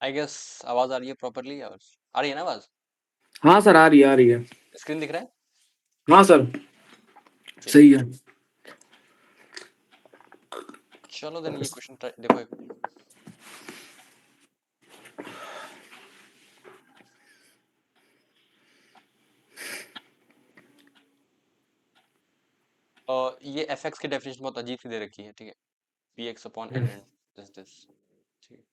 I guess आवाज आ रही है प्रॉपरली? और आ रही है ना आवाज? हाँ सर, आ रही है। स्क्रीन दिख रहा है? हाँ सर, चलिए, सही है। चलो देन ये क्वेश्चन देखो एक बार। ये एफ एक्स की डेफिनेशन बहुत अजीब सी दे रखी है, ठीक है? P x upon n and this, ठीक है?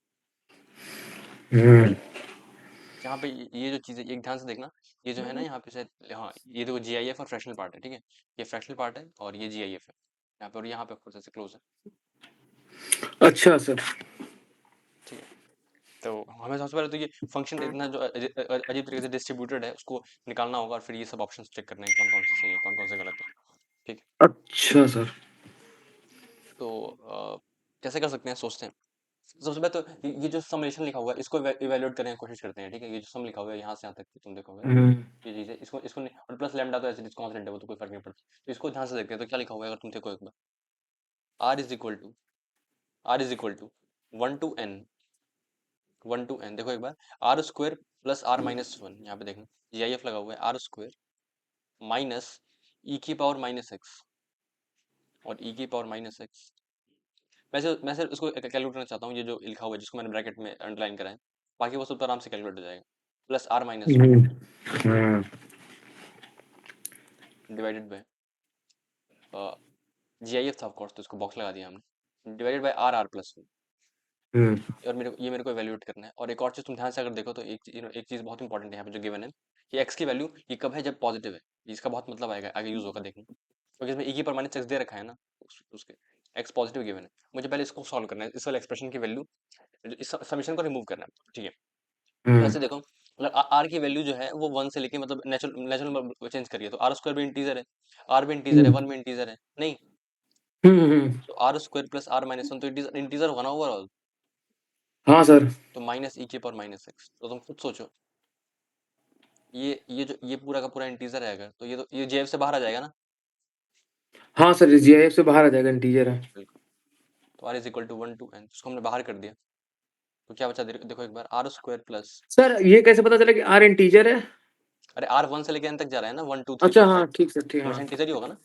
हम्म। यहाँ पे ये जो चीज़ है एक ध्यान से देखना। ये जो है ना यहाँ पे शायद, हाँ ये देखो जी आई एफ और फ्रैक्शनल पार्ट है, ठीक है? ये फ्रैक्शनल पार्ट है और ये जी आई एफ है यहाँ पे, और यहाँ पे ऑफ कोर्स ऐसे क्लोज है, अच्छा सर। ठीक है? तो हमें सबसे पहले तो ये फंक्शन इतना जो अजीब तरीके से डिस्ट्रीब्यूटेड है उसको निकालना होगा, और फिर ये सब ऑप्शंस चेक करना है कौन कौन से सही है कौन कौन से गलत है, ठीक है? अच्छा सर। तो कैसे कर सकते हैं, सोचते हैं। सबसे पहले तो ये जो समेशन लिखा हुआ है इसको इवेल्युएट करने की कोशिश करते हैं, ठीक है? ये जो सम लिखा हुआ है यहाँ से यहाँ तक की तुम देखोगे हम्म। ये चीज़ है, इसको इसको और प्लस लैम्डा तो ऐसे कांस्टेंट है, वो तो कोई फर्क नहीं पड़ता। तो इसको ध्यान से देखते हैं तो क्या लिखा हुआ है अगर तुम देखो एक बार। R is equal to R is equal to one to N, देखो एक बार। R square plus are minus one, यहाँ पे देखना जी आई एफ लगा हुआ है, आर स्क्वायर माइनस ई की पावर माइनस एक्स और ई की पावर माइनस एक्स। मैं सिर्फ इसको कैलकुलेट करना चाहता हूँ, ये जो लिखा हुआ है जिसको मैंने ब्रैकेट में अंडरलाइन करा है, बाकी वो सब तो आराम से कैलकुलेट हो जाएगा। Plus are minus one hmm. Hmm. Divided by G I F था ऑफकोर्स, तो इसको बॉक्स लगा दिया हमने, divided by R R plus one. Hmm. और मेरे को इवैल्यूएट करना है। और एक और चीज़ तुम ध्यान से अगर देखो तो एक चीज़ बहुत इंपॉर्टेंट है यहाँ पे जो गिवन है, कि एक्स की वैल्यू ये कब है, जब पॉजिटिव है। इसका बहुत मतलब आएगा, आगे यूज होगा देखना, क्योंकि इसमें ई की पावर माइनस एक्स दे रखा है ना, उसके एक्स पॉजिटिव गिवन है। मुझे पहले इसको सॉल्व करना है, इस वाले एक्सप्रेशन की वैल्यू, इस समीशन को रिमूव करना है, ठीक है? तो हम्म। ऐसे देखो, मतलब आर की वैल्यू जो है वो वन से लेके, मतलब नेचुरल नेचुरल चेंज करिए तो आर स्क्वायर भी इंटीजर है, आर भी इंटीजर है, हम्म। वन भी इंटीजर है नहीं? हम्म। तो r square plus are minus one तो इंटीजर होगा ना ओवरऑल। हाँ सर। तो माइनस ई के पावर माइनस एक्स, तो तुम खुद सोचो, ये जो ये पूरा का पूरा इंटीजर है अगर, तो ये तो ये जेब से बाहर आ जाएगा ना? हाँ सर, जीआईएफ से बाहर आ जाएगा, इंटीजर है। बिल्कुल। तो r is equal to one to n, उसको हमने बाहर कर दिया, तो क्या बचा? देखो एक बार, आर स्क्वायर प्लस, सर ये कैसे पता चला कि आर इंटीजर है? अरे आर वन से लेके एन तक जा रहा है ना, वन टू थ्री अच्छा फोर फाइव, हाँ, ठीक सर, ठीक, हमेशा हाँ। इंटीजर ही होगा ना?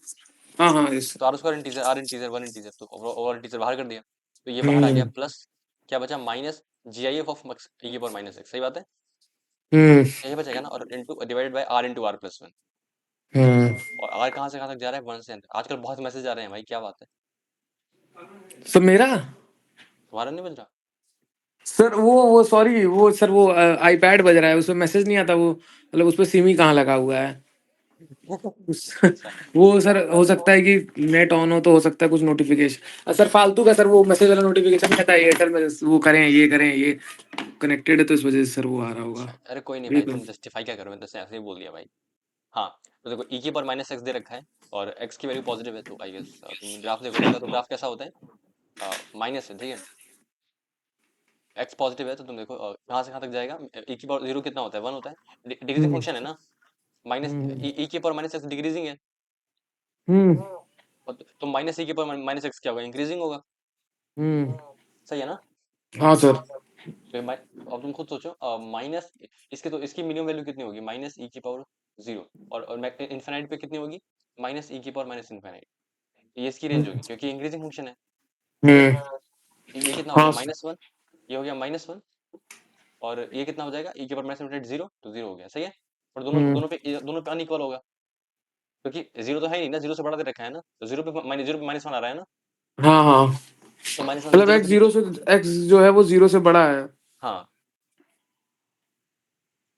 हाँ हाँ, इस। तो r square integer, r integer, one integer, तो ओवर इंटीजर बाहर कर दिया, तो ये बाहर आ गया, हम्म। प्लस क्या बचा? Minus G I F of E की पावर माइनस एक्स, सही बात है? हम्म। यही बचेगा ना, और into divided by are into are plus one. Hmm. और आर कहाँ से कहाँ तक जा रहा है? वन से एन। आजकल बहुत मैसेज आ रहे हैं भाई, क्या बात है? सर मेरा। तुम्हारा नहीं बज रहा? सर वो सॉरी, वो सर वो आईपैड बज रहा है, उसमें मैसेज नहीं आता, वो मतलब उस पे सिम ही कहाँ लगा हुआ है। अच्छा। वो सर हो सकता है कि नेट ऑन हो तो हो सकता है कुछ नोटिफिकेशन, सर फालतू का सर वो मैसेज वाला नोटिफिकेशन आता है एयरटेल में, वो करें ये कनेक्टेड है तो इस वजह से सर वो आ रहा होगा। अच्छा, अरे कोई नहीं ये भाई, तो। तुम जस्टिफाई क्या करो, मैं तो ऐसे ही बोल दिया भाई। हाँ, तो देखो ई की पावर माइनस एक्स दे रखा है, और एक्स की वैल्यू पॉजिटिव है, तो आई गेस तुम ग्राफ देखोगे तो ग्राफ कैसा होता है? माइनस है, ठीक है? एक्स पॉजिटिव है तो तुम देखो कहाँ से कहाँ तक जाएगा। ई की पावर जीरो कितना होता है? वन होता है, डिक्रीजिंग हम्म। फंक्शन है ना। माइनस हम्म। ई की पावर माइनस एक्स डिक्रीजिंग है, हम्म। और तो माइनस ई की पावर माइनस एक्स क्या होगा? इंक्रीजिंग होगा, हम्म। सही है ना? हाँ सर। तो अब तुम खुद सोचो, माइनस इसके, तो इसकी मिनिमम वैल्यू कितनी होगी? माइनस ई की पावर जीरो, और इन्फिनाइट पे कितनी होगी? माइनस ई की पावर माइनस इन्फिनाइट। ये इसकी रेंज होगी क्योंकि इंक्रीजिंग फंक्शन है, सही है? हम्म। ये कितना हो गया? हाँ माइनस वन, ये हो गया माइनस वन, और ये कितना हो जाएगा? ई के पावर माइनस इन्फिनाइट जीरो, तो जीरो हो गया, सही है? और हम्म। दोनों पे अनइक्वल होगा, क्योंकि जीरो तो है ही नहीं ना, जीरो से बड़ा दे रखा है ना, तो जीरो पे माइनस वन आ रहा है ना, हाँ हाँ, तो माइनस वन मतलब जीरो एक्स पे जीरो से, एक्स जो है वो जीरो से बड़ा है। हाँ।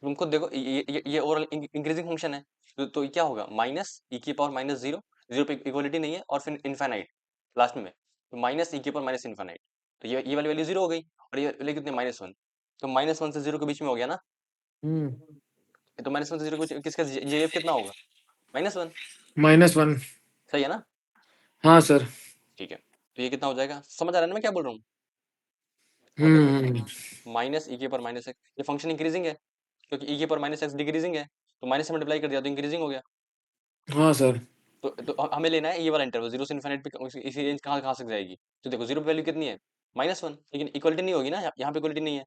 तुम खुद देखो, ये ओवरऑल इंक्रीजिंग फंक्शन है, तो ये क्या होगा? माइनस ई की पावर माइनस जीरो, जीरो पे इक्वलिटी नहीं है, और फिर इनफाइनाइट लास्ट में, तो माइनस ई की पावर माइनस इनफाइनाइट, तो ये वाली वैल्यू जीरो हो गई, और ये वैल्यू कितनी? माइनस वन, तो माइनस वन से जीरो के बीच में हो गया ना, हम्म। तो माइनस वन से जीरो के बीच किसका जेएफ कितना होगा? Minus one, -1। सही है ना? हाँ सर। ठीक है, तो ये कितना हो जाएगा? समझ आ रहा है ना मैं क्या बोल रहा हूँ? और देखो एक हम्म। बार, माइनस ई के पावर माइनस एक्स, ये फंक्शन इंक्रीजिंग है, क्योंकि ई के पावर माइनस एक्स डिक्रीजिंग है, तो माइनस से मल्टीप्लाई कर दिया तो इंक्रीजिंग हो गया। हाँ सर। तो हमें लेना है ये वाला इंटरवल, जीरो से इन्फिनिट पे इसी रेंज कहाँ कहाँ से जाएगी। तो देखो जीरो पे वैल्यू कितनी है? माइनस वन, लेकिन इक्वलिटी नहीं होगी ना, यहाँ पे इक्वलिटी नहीं है,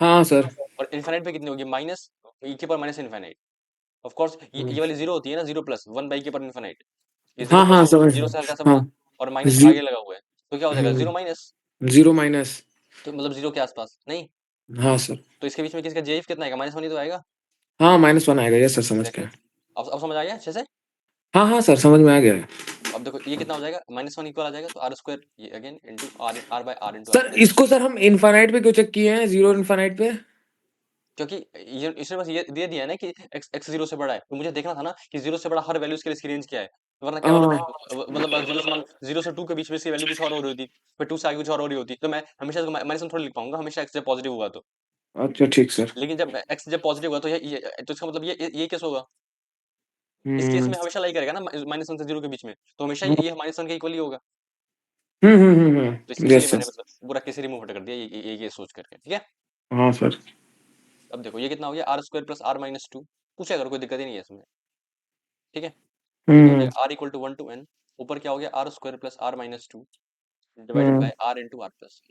हाँ सर। और इन्फाइनाइट पे कितनी होगी, माइनस ई के power minus infinite. Of course ये वाली जीरो होती है ना, जीरो प्लस वन बाई के पावर इन्फाइनाइट, ये जीरो हाँ प्लस हाँ होगी, समझ। जीरो से हल्का सा हाँ बड़ा, और माइनस जी। आगे लगा हुआ है, तो क्या हो जाएगा, जीरो माइनस, जीरो माइनस। तो मतलब जीरो के आसपास नहीं, हाँ सर। तो इसके बीच में किसका जेफ कितना आएगा, माइनस वन ही तो आएगा। हाँ -1 आएगा, यस सर, समझ एग्जैक्टली गया। exactly. अब समझ आ गया अच्छे से। हाँ हाँ सर, समझ में आ गया है। अब देखो ये कितना हो जाएगा, माइनस वन इक्वल आ जाएगा, तो आर स्क्वायर ये again into r, r by r into r sir plus one. इसको सर हम इनफाइनाइट पे क्यों चेक किए हैं, जीरो इनफाइनाइट पे? क्योंकि ये इसने बस ये दे दिया है ना कि एक्स एक्स जीरो से बड़ा है, तो मुझे देखना था ना कि जीरो से बड़ा हर वैल्यू के लिए इसकी रेंज क्या है, वरना क्या होता, हाँ। मतलब जीरो से मान, जीरो से टू के बीच में इसकी वैल्यू कुछ और हो रही होती, फिर टू से आगे कुछ और हो रही होती, तो मैं हमेशा इसको माइनस थोड़ी लिख पाऊंगा, हमेशा एक्स जब पॉजिटिव हुआ तो। अच्छा ठीक सर। लेकिन जब एक्स जब पॉजिटिव हुआ तो ये तो इसका मतलब ये केस होगा, इस केस हम्म में हमेशा लाई करेगा ना माइनस वन से जीरो के बीच में, तो हमेशा हम्म ये माइनस वन के इक्वल ही होगा, तो इसलिए यस सर। मैंने मतलब पूरा केस रिमूव हट कर दिया, ये सोच करके, ठीक है। हाँ सर। अब देखो ये कितना हो गया, r square plus are minus two, पूछे अगर कोई दिक्कत ही नहीं है इसमें, ठीक है। तो ये क्या हो हम्म जाएगा, r equal to one to n, ऊपर क्या हो गया, r square plus are minus two divided hmm by are into are plus.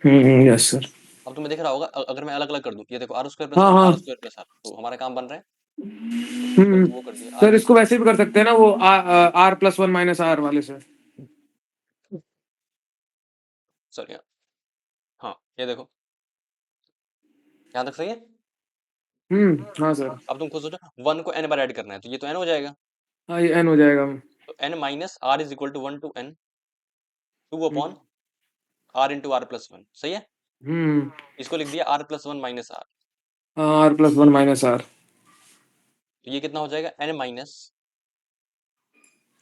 Yes sir. अब तुम्हें दिख रहा होगा, अगर मैं अलग अलग कर दूं, ये देखो आर स्क्वायर प्लस हाँ आर हाँ। स्क्वायर प्लस आर, तो हमारा काम बन रहा है, तो हम्म वो कर दिया आर सर इसको इक्वल वैसे भी कर सकते हैं ना, वो R+1 - R वाले से। टू, सॉरी, हाँ ये देखो यहाँ तक सही है। हाँ सर। अब तुम खुद सोचो, वन को एन बार ऐड करना है, तो ये तो एन हो जाएगा, हाँ ये n हो जाएगा। तो n minus r is equal to one to n, two hmm upon r into are plus one, सही है। हम्म, इसको लिख दिया r plus one minus r, हाँ R+1 - R। तो ये कितना हो जाएगा, n minus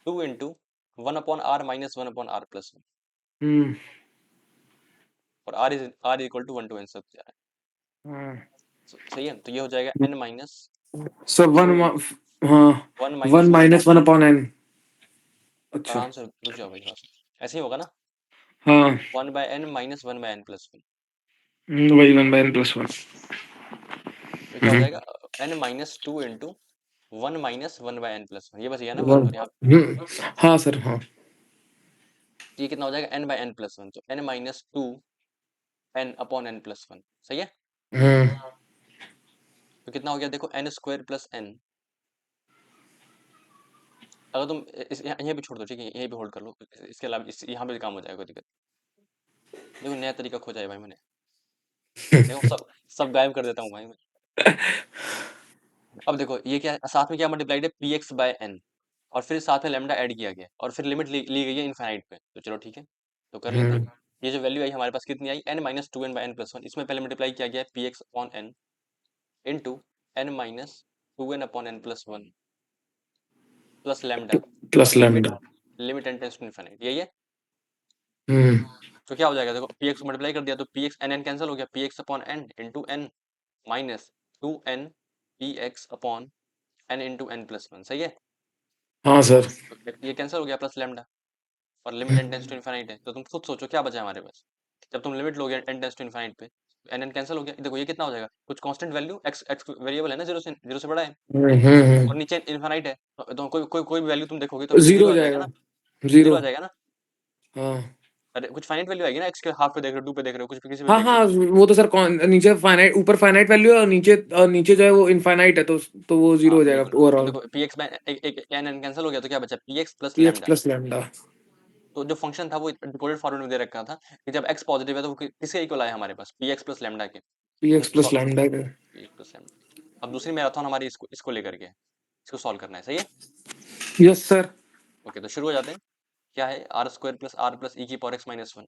two into one upon r minus one upon r plus one, hmm और r equal to one to n सब जा रहा हाँ है, सही है, तो ये हो जाएगा n minus sir one. Two into हाँ one one minus one upon, minus one upon n। अच्छा। आराम से रुक जाओ भाई थोड़ा सा, ऐसे ही होगा ना, हाँ one by n minus one by n plus one, वही 1/n+1। तो क्या हो जाएगा, n minus two into one minus one by n plus one, ये बस ये है ना वन, वन। और यहाँ हाँ सर हाँ। तो ये कितना हो जाएगा, n by n plus one, तो n minus two n upon n plus one, सही है। हम्म तो कितना हो गया देखो, एन स्क्वायर प्लस एन, अगर तुम यहीं पे छोड़ दो, ठीक है, यहीं पे होल्ड कर लो, इसके अलावा यहाँ पे काम हो जाएगा, कोई दिक्कत। देखो नया तरीका खोजा है भाई मैंने, देखो सब सब गायब कर देता हूँ भाई मैं। अब देखो ये क्या है, साथ में क्या मल्टीप्लाइड है, पी एक्स बाय एन, और फिर साथ में लेमडा ऐड किया गया, और फिर लिमिट ली गई है इनफाइनाइट पे, तो चलो ठीक है, तो कर लेते हैं। हम्म ये जो वैल्यू आई हमारे पास कितनी आई, n minus two n by n plus one, इसमें पहले मल्टीप्लाई किया गया है p x upon n into n minus two n upon n plus one plus lambda, और plus limit lambda. Limit n tends to infinite, यही है। हम्म तो क्या हो जाएगा देखो, पी एक्स को मल्टीप्लाई कर दिया, तो p x n n cancel हो गया, p x upon n into n minus two n p x upon n into n plus one, सही है। हाँ सर। तो ये कैंसिल हो गया, प्लस लेमडा, और limit n tends to infinite है, तो तुम खुद सोचो क्या बचा है हमारे पास, जब तुम लिमिट लोगे एन टेंस टू इनफाइनाइट पे, एन एन कैंसिल हो गया, देखो ये कितना हो जाएगा, कुछ constant value, x x variable है ना, जीरो से बड़ा है, और नीचे इनफाइनाइट है, तो कोई भी वैल्यू तुम देखोगे तो जीरो जीरो हो आ जाएगा जाएगा। ना, जीरो जीरो। आ जाएगा ना। हाँ अरे कुछ फाइनाइट वैल्यू आएगी ना, एक्स के हाफ पे देख रहे हो, टू पे देख रहे हो, कुछ भी किसी पे हाँ देख रहे हाँ, हो। वो तो सर नीचे फाइनाइट, ऊपर फाइनाइट वैल्यू है, और नीचे जो है वो इनफाइनाइट है, तो वो जीरो हाँ हो जाएगा बिल्कुल, तो ओवरऑल। देखो पी एक्स में एक एन एन कैंसिल हो गया, तो क्या बचा, P x plus p x lambda. Plus lambda. तो जो फंक्शन था वो डिकोडेड फॉर्मेट में दे रखा था कि जब एक्स पॉजिटिव है तो वो किसके इक्वल आया हमारे पास, पी एक्स प्लस लैम्डा के, पी तो एक्स प्लस लैम्डा का। P x plus lambda. अब दूसरी मैराथन हमारी इसको इसको लेकर के है, इसको सॉल्व करना है, सही है। Yes sir. ओके तो शुरू हो जाते हैं, क्या है, r square plus r plus e की power x minus one,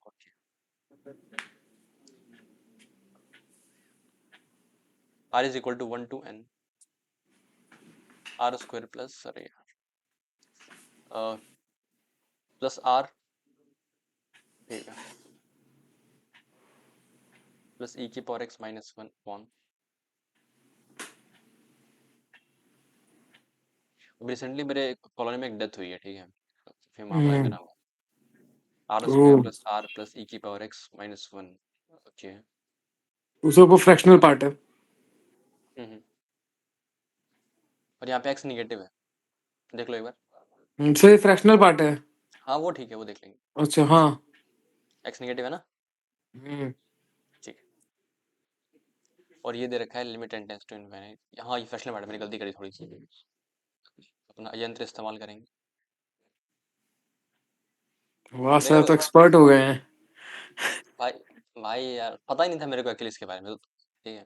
r is equal to one to n r square plus, अरे प्लस आर, ठीक है, प्लस ई की power x minus one upon, अब रिसेंटली मेरे कॉलोनी में एक death हुई है, ठीक है, तो फिर मामला हम्म करा हुआ, r o, square plus r plus e की power x minus one, okay. उसका वो फ्रैक्शनल पार्ट है। हम्म, और यहाँ पे एक्स निगेटिव है, देख लो एक बार, सर ये फ्रैक्शनल पार्ट है। हाँ वो ठीक है, वो देख लेंगे, अच्छा हाँ। एक्स निगेटिव है ना, हम्म ठीक है। और ये दे रखा है limit n tends to infinite. हाँ ये फ्रैक्शनल पार्ट मैंने गलती करी थोड़ी सी, अपना यंत्र इस्तेमाल करेंगे। वाह मेरे सर, को तो एक्सपर्ट हो गए हैं। भाई भाई यार पता ही नहीं था मेरे को एक्चुअली इसके बारे में, तो ठीक है।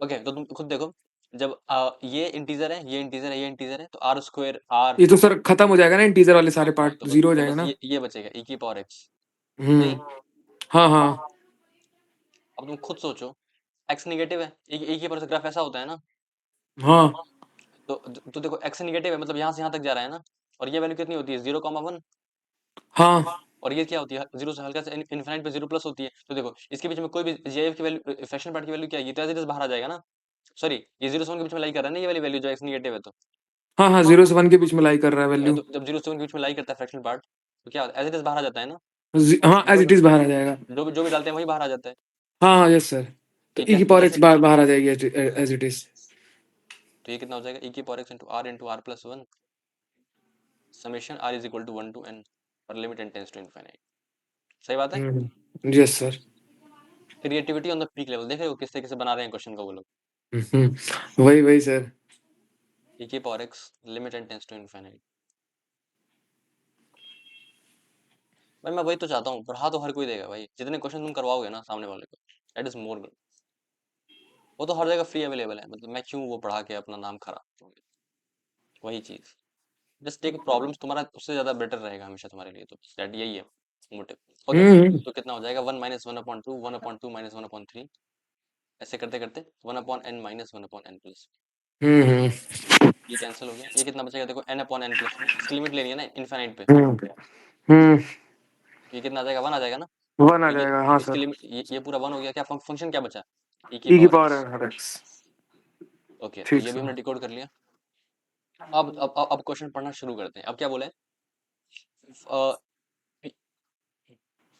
ओके तो तुम खुद देखो, जब ये इंटीजर है, ये इंटीजर है, ये इंटीजर है, तो आर स्क्वायर आर, ये तो सर खत्म हो जाएगा ना, इंटीजर वाले हाँ सारे हाँ, पार्ट जीरो हो तो जाएंगे बस ना। ये बचेगा ई की पावर एक्स। हम्म। सही। हाँ हाँ अब तुम खुद सोचो, एक्स निगेटिव है, ई की पावर से ग्राफ ऐसा होता है ना, हाँ तो देखो एक्स निगेटिव है मतलब यहाँ से यहाँ तक जा रहा है ना, और ये वैल्यू कितनी होती है 0,1, हाँ और ये क्या होती है जीरो से हल्का से इनफिनिट पे जीरो प्लस होती है। तो देखो इसके बीच में कोई भी जीआईएफ की वैल्यू, फ्रैक्शनल पार्ट की वैल्यू क्या है, ये तो एज इट इज बाहर आ जाएगा ना। सॉरी, ये 0 से 1 के बीच में लाई कर रहा है ना, ये वाली वैल्यू जो एक्स निगेटिव है तो। हाँ हाँ, 0 से 1 के बीच में लाई कर रहा है वैल्यू। तो जब 0 से 1 के बीच में लाई करता है फ्रैक्शनल पार्ट, तो क्या एज इट इज बाहर आ जाता है ना। हाँ, एज जो इट इज बाहर आ जाएगा। जो भी डालते हैं वही बाहर आ जाता है। हाँ हाँ, यस सर। तो ठीक ई है की तो पावर एक्स जैसे, बाहर आ जाएगी एज इट इज। तो ये कितना हो जाएगा, ई की power x into are plus one, summation r is equal to 1 to n, और limit n tends to infinite. सही बात है। Yes sir. Creativity on the peak level, देख रहे हो किस तरीके से बना रहे हैं क्वेश्चन को वो लोग। वही वही सर। ई की power x limit n tends to infinite. भाई मैं वही तो चाहता हूँ, पढ़ा तो हर कोई देगा भाई, जितने क्वेश्चन तुम करवाओगे ना सामने वाले को, दैट इज मोर गुड। वो तो हर जगह फ्री अवेलेबल है, मतलब मैं क्यों वो पढ़ा के अपना नाम खराब करूंगी, वही चीज। जस्ट टेक प्रॉब्लम्स, तुम्हारा उससे ज्यादा बेटर रहेगा हमेशा तुम्हारे लिए, तो दैट यही है मोटिव। ओके हम्म तो कितना हो जाएगा, 1 - 1/2, 1/2 -1/3, ऐसे करते करते 1/n - 1/n+। हम्म ये कैंसिल हो गया, ये कितना बचेगा देखो, n/n+1, इसकी लिमिट लेनी है ना इनफाइनाइट पे, हम्म हम्म। तो ये कितना आ जाएगा, 1 आ जाएगा ना। 1 आ ये जाएगा, हाँ इसकी सर। लिमिट, ये पूरा 1 हो गया, क्या फंक्शन क्या बचा, ई की ई की power power x. X. Okay तो ठीक ये भी सर। हमने डिकोड कर लिया। अब क्वेश्चन पढ़ना शुरू करते हैं। अब क्या बोले,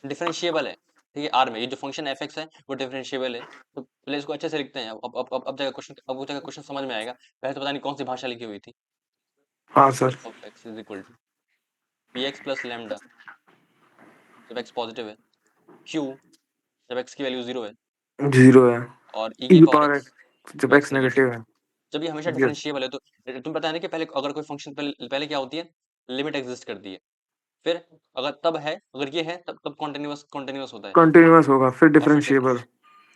डिफरेंशिएबल है, ठीक है आर में, ये जो फंक्शन एफ एक्स है वो डिफरेंशिएबल है। तो पहले इसको अच्छे से लिखते हैं, अब जगह क्वेश्चन, अब वो जगह क्वेश्चन समझ में आएगा। पहले तो पता नहीं कौन सी भाषा लिखी हुई थी। हाँ sir. F of x is equal to p x plus lambda, जब एक्स पॉजिटिव है, क्यू जब एक्स की वैल्यू 0 है, 0 है। और ई ई की की पावर पावर एक्स एक्स जब जब एक्स एक्स नेगेटिव। नेगेटिव है। जब ये हमेशा यस। डिफरेंशिएबल है तो तुम्हें पता है ना कि पहले अगर कोई फंक्शन पहले क्या होती है, लिमिट एग्जिस्ट करती है, फिर अगर तब है, अगर ये है तब कॉन्टिन्यूअस कॉन्टिन्यूअस होता है, कंटिन्यूअस होगा फिर और फिर डिफरेंशिएबल।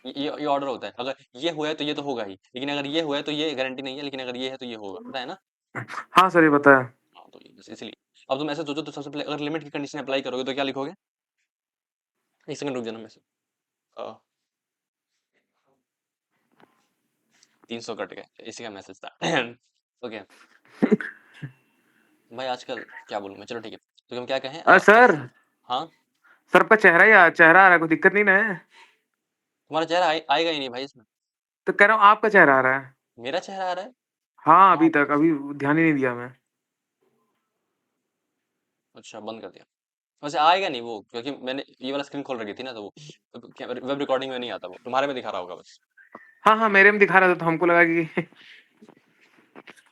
ये ऑर्डर होता है। अगर ये हुआ है तो ये तो होगा ही, लेकिन अगर ये हुआ है तो ये गारंटी नहीं है, लेकिन अगर ये है तो ये होगा, पता है ना। हाँ सर, ये पता है। हाँ तो ये बस इसलिए। अब तुम ऐसे सोचो तो सबसे पहले अगर लिमिट की कंडीशन अप्लाई करोगे तो क्या लिखोगे, एक सेकंड रुक जाना, मैं 300 कट गए, इसी का मैसेज था। ओके भाई आजकल क्या बोलूं मैं, चलो ठीक है, तो हम क्या कहें, सर, हाँ सर आपका चेहरा आ रहा है, कोई दिक्कत नहीं ना है? तुम्हारा चेहरा आएगा ही नहीं भाई इसमें। तो कह रहा हूँ आपका चेहरा आ रहा है। मेरा चेहरा आ रहा है। हाँ, अभी ध्यान ही नहीं दिया मैं। अच्छा बंद कर दिया। वैसे आएगा नहीं वो, क्योंकि मैंने ये वाला स्क्रीन खोल रखी थी ना, तो वो वेब रिकॉर्डिंग में नहीं आता, वो तुम्हारे में दिखा रहा होगा बस। हाँ हाँ, मेरे में दिखा रहा था तो हमको लगा कि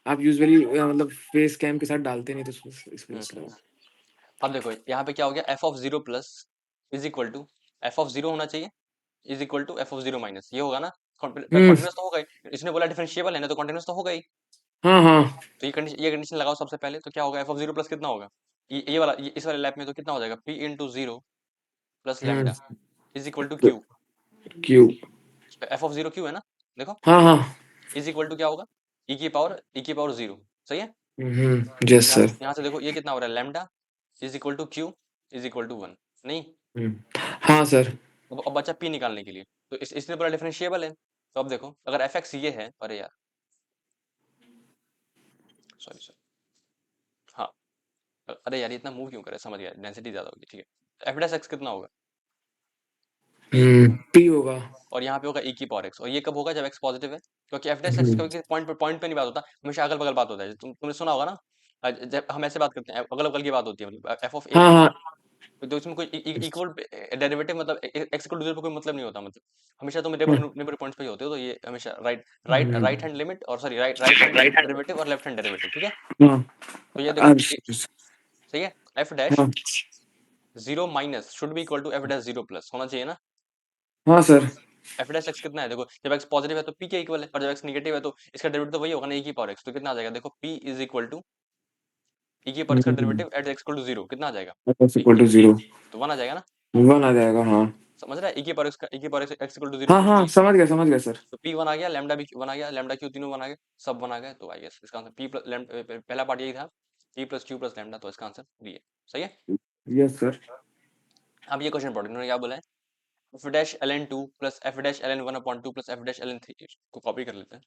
आप यूजुअली मतलब फेस कैम के साथ डालते नहीं, तो इस वजह से हम्म। लगा। अब देखो यहाँ पे क्या हो गया, f of zero plus is equal to f of zero होना चाहिए, is equal to f of zero minus, ये होगा ना। हम्म। कॉन्टिन्यूस तो होगा ही, इसने बोला डिफरेंशिएबल है ना, तो कॉन्टिन्यूस तो होगा ही। हाँ हाँ। तो ये कंडीशन लगाओ सबसे पहले, तो क्या होगा, एफ ऑफ जीरो प्लस कितना होगा, इस वाले लैप में तो कितना हो जाएगा, p into zero plus hmm. Lambda is equal to q. Q. F of zero q है ना, देखो हाँ हाँ। इज इक्वल टू क्या होगा, ई की पावर जीरो। सही है। यस यहाँ सर। यहाँ से देखो ये कितना हो रहा है, lambda is equal to q is equal to one, नहीं। हाँ सर। अब बचा पी निकालने के लिए, तो इसने पूरा डिफरेंशिएबल है। तो अब देखो अगर एफ एक्स ये है, अरे यार सॉरी सॉरी, हाँ अरे यार ये इतना मूव क्यों करे, समझ गया, डेंसिटी ज्यादा होगी, ठीक है। एफ डैश एक्स कितना होगा, पी, पी होगा। और यहाँ पे होगा ई की पावर एक्स, और ये कब होगा, जब एक्स पॉजिटिव है, क्योंकि एफ डैश एक्स हम्म। कभी पॉइंट पे नहीं बात होता, हमेशा अगल बगल बात होता है। तुमने सुना होगा ना, जब हम ऐसे बात करते हैं अगल बगल की बात होती है, मतलब एफ ऑफ ए हाँ है, हाँ। तो इसमें कोई इक्वल डेरिवेटिव, मतलब एक्स इक्वल टू जीरो पे कोई मतलब नहीं होता, मतलब हमेशा तुम हम्म। नेबर पॉइंट्स पे ही होते हो, तो ये हमेशा हम्म। राइट हैंड लिमिट, और सॉरी राइट हैंड डेरिवेटिव और लेफ्ट हैंड डेरिवेटिव, ठीक है। हाँ। तो ये देखो आज- सही है, एफ डैश हाँ zero minus should be equal to f dash zero plus होना चाहिए ना। हाँ सर। एफ डैश एक्स कितना है देखो, जब एक्स पॉजिटिव है तो पी के इक्वल है, और जब एक्स नेगेटिव है तो इसका डेरिवेटिव तो वही होगा ना, e की पावर एक्स। तो कितना आ जाएगा देखो, p is equal to e की पावर एक्स का derivative at x equal to 0 कितना आ जाएगा, एक्स इक्वल टू 0 तो 1 आ जाएगा ना। 1 आ जाएगा। हाँ समझ रहा है, e की पावर एक्स इक्वल टू 0 हाँ पूछ हाँ, रही है। समझ गया सर। तो p 1 आ गया, लैम्डा भी 1 आ गया, लैम्डा क्यू तीनों 1 आ गए, सब 1 आ गए। तो आई गेस इसका आंसर p प्लस पहला पार्ट यही था, p plus q plus lambda, तो इसका आंसर b है। सही है। Yes sir. अब ये क्वेश्चन पढ़ो, इन्होंने क्या बोला है, f dash l n two plus f dash l n one upon two plus f dash l n three को कॉपी कर लेते हैं।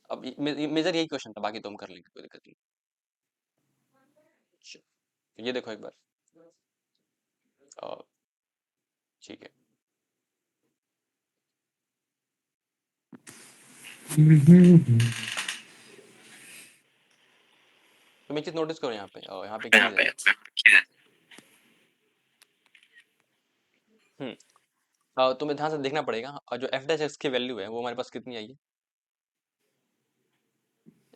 अब मेजर यही क्वेश्चन था, बाकी तो हम कर लेंगे, कोई दिक्कत नहीं। अच्छा, तो ये देखो एक बार, ठीक है। तुम एक चीज नोटिस करो यहाँ पे, यहाँ पे एक चीज है। तुम्हें ध्यान से देखना पड़ेगा, जो एफ डैश एक्स की वैल्यू है वो हमारे पास कितनी आई है।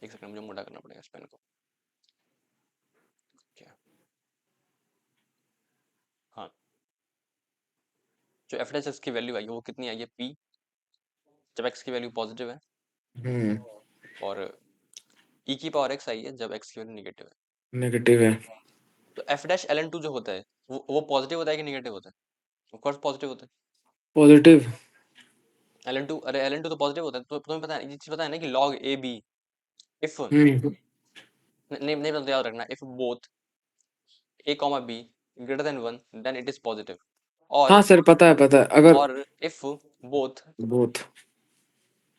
एक सेकंड, मुझे मोटा करना पड़ेगा इस पेन को। क्या, हाँ, जो एफ डैश एक्स की वैल्यू आई है वो कितनी आई है, पी, जब एक्स की वैल्यू पॉजिटिव है, और ई की पावर एक्स आई है जब एक्स की वैल्यू निगेटिव है। नेगेटिव है। तो f dash l n two जो होता है वो पॉजिटिव होता है कि निगेटिव होता है। ऑफ कोर्स पॉजिटिव होता पॉजिटिव। है। एल एन टू, अरे एल एन टू तो पॉजिटिव होता है। तो तुम्हें पता है, ये चीज पता है ना कि log a b, if hmm. नहीं नहीं पता तो याद रखना, if both a comma b greater than one then it is positive, हाँ और सर, पता है अगर if both both.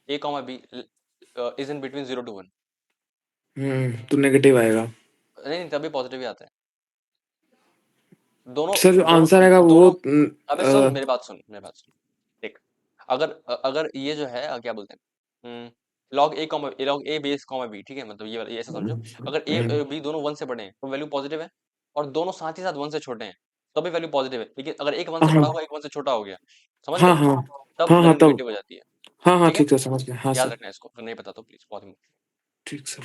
A comma b is in between 0 to 1। तो नेगेटिव आएगा। नहीं नहीं, तभी पॉजिटिव ही आता है। दोनों सर जो दोनों आंसर आएगा वो दोनों अबे सुन मेरी बात, सुन मेरी बात सुन। देख, अगर ये जो है क्या बोलते हैं, लॉग ए बेस कॉमा बी, ठीक है, मतलब ये ऐसा समझो, अगर ए बी दोनों वन से बड़े हैं तो वैल्यू पॉजिटिव है, और दोनों साथ ही साथ वन से छोटे हैं तो भी वैल्यू पॉजिटिव है। लेकिन अगर एक वन से बड़ा हाँ होगा, एक वन से छोटा हो गया, समझ रहे हाँ हो, हाँ तब हाँ हाँ, वैल्यू तब। निगेटिव हो जाती है। हाँ हाँ, ठीक है, ठीक है, समझ गया। हाँ याद सर। रखना इसको, अगर नहीं पता तो प्लीज, बहुत ही ठीक सर।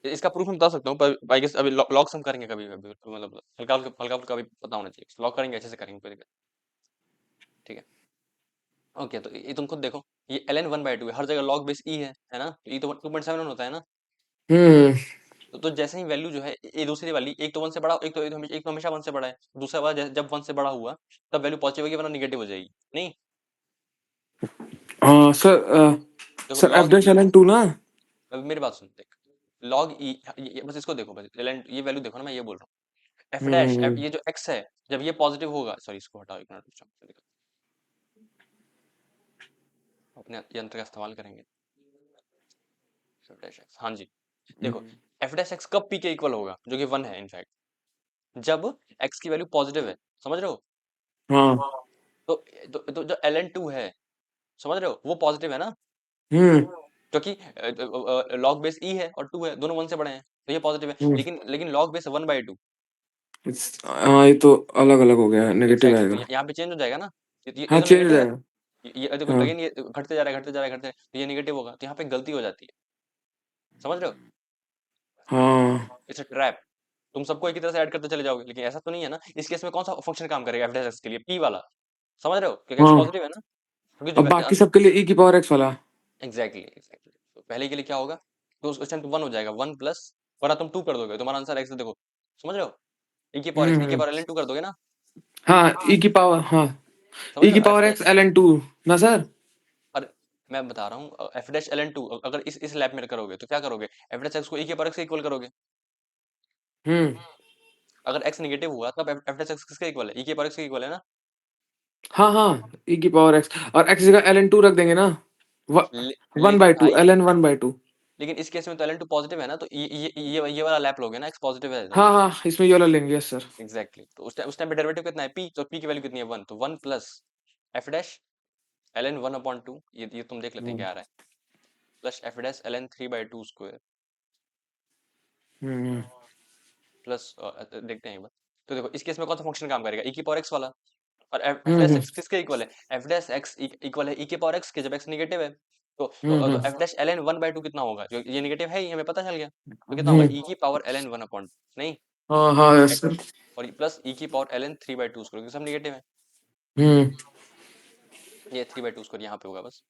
इसका प्रूफ मैं बता सकता हूँ, पर आई गेस अभी लॉग सम करेंगे कभी कभी, मतलब हल्का हल्का हल्का हल्का भी पता होना चाहिए, लॉग करेंगे अच्छे से करेंगे, कोई दिक्कत नहीं। ठीक है, ओके, तो ये तुम खुद देखो, ये ln 1/2 है, हर जगह log बेस e है ना, तो e तो 2.7 होता है ना। हम्म। तो जैसे ही वैल्यू जो है, ये दूसरी वाली, एक तो वन से बड़ा, एक तो हमेशा वन से बड़ा है, दूसरा वाला जब वन से बड़ा हुआ तब वैल्यू पॉजिटिव होगी, वरना निगेटिव हो जाएगी। नहीं, हाँ सर। देखो sir f log dash e, l n two ना। अब मेरी बात सुन, देख log e, बस इसको देखो, बस ln ये वैल्यू देखो ना, मैं ये बोल रहा हूँ, f डैश हम्म। ये जो x है, जब ये पॉजिटिव होगा, सॉरी इसको हटाओ एक मिनट, अपने यंत्र का इस्तेमाल करेंगे। f डैश x, हाँ जी, देखो f डैश x कब p के इक्वल होगा, जो कि 1 है इनफैक्ट, जब x की वैल्यू पॉजिटिव है, समझ रहे हो। हाँ। तो तो जो ln2 है, समझ रहे हो, वो पॉजिटिव है ना, हम्म। क्योंकि लॉग बेस ई है और 2 है, दोनों 1 से बड़े हैं, तो ये पॉजिटिव है। हम्म। लेकिन लॉग बेस 1/2, हाँ, ये तो अलग अलग हो गया, नेगेटिव एग्जैक्टली, तो आएगा। यहाँ पे चेंज हो जाएगा ना, ये हाँ, तो चेंज हो नेगेटिव है। जाएगा। ये देखो हाँ अगेन, ये घटते जा रहा है, घटते जा रहा है, घटते, तो ये नेगेटिव होगा, तो यहाँ पे गलती हो जाती है, समझ रहे हो। हाँ इट्स अ ट्रैप, तुम सबको एक ही तरह से ऐड करते चले जाओगे, लेकिन ऐसा तो नहीं है ना। इस केस में कौन सा फंक्शन काम करेगा एफ के लिए, पी वाला, समझ रहे हो, क्योंकि एक्स हाँ। पॉजिटिव है ना, क्योंकि अब बाकी सबके लिए ई की पावर एक्स वाला। एग्जैक्टली एग्जैक्टली, तो पहले के लिए क्या होगा, तो उस टाइम तो 1 हो जाएगा, 1 प्लस, वरना तुम 2 कर दोगे, तुम्हारा आंसर एक्स, देखो, समझ रहे हो, ई की हम्म। पावर ln 2 कर दोगे ना, हाँ, ई की पावर, हाँ, समझ ई रहे की हो, f power x dash, l n two ना सर। अरे मैं बता रहा हूँ, एफ डैश ln 2 अगर इस लैब में करोगे तो क्या करोगे, एफ डैश एक्स को ई की पावर एक्स से इक्वल करोगे। हम्म। अगर एक्स नेगेटिव हुआ तब एफ डैश एक्स किसके इक्वल है, ई की पावर एक्स के इक्वल है ना। हाँ हाँ, ई की पावर एक्स, और एक्स जगह एल एन टू रख देंगे ना। वन बाई टू, आई, एल एन 1/2। लेकिन इस केस में तो ln 2 पॉजिटिव है ना, तो ये वाला लैप लोगे ना, एक्स पॉजिटिव है जब। हाँ हाँ, इसमें ये वाला लेंगे, यस सर। एग्जैक्टली, तो उस टाइम पे डेरिवेटिव कितना है, पी, तो पी की वैल्यू कितनी है, 1, तो 1 प्लस एफ डैश ln 1/2, ये तुम देख लेते हैं हम्म। क्या आ रहा है, plus f dash ln 3/2 square, hmm. Plus देखते हैं एक बार। तो देखो इस केस में कौन सा फंक्शन काम करेगा, ई की पावर एक्स वाला, और एफ डैश हम्म। एक्स किसके इक्वल है, एफ डैश एक्स इक्वल है ई के पावर एक्स के, जब एक्स नेगेटिव है। तो हम्म। एफ डैश ln 1/2 कितना होगा, जो ये नेगेटिव है ही, हमें पता चल गया, तो कितना होगा, हम्म। ई की पावर ln 1 अपॉन, नहीं, हाँ हाँ, यस सर। और प्लस ई की पावर ln 3/2 स्क्वायर, सब नेगेटिव है। हम्म। ये 3/2 स्क्वायर यहाँ पे होगा बस।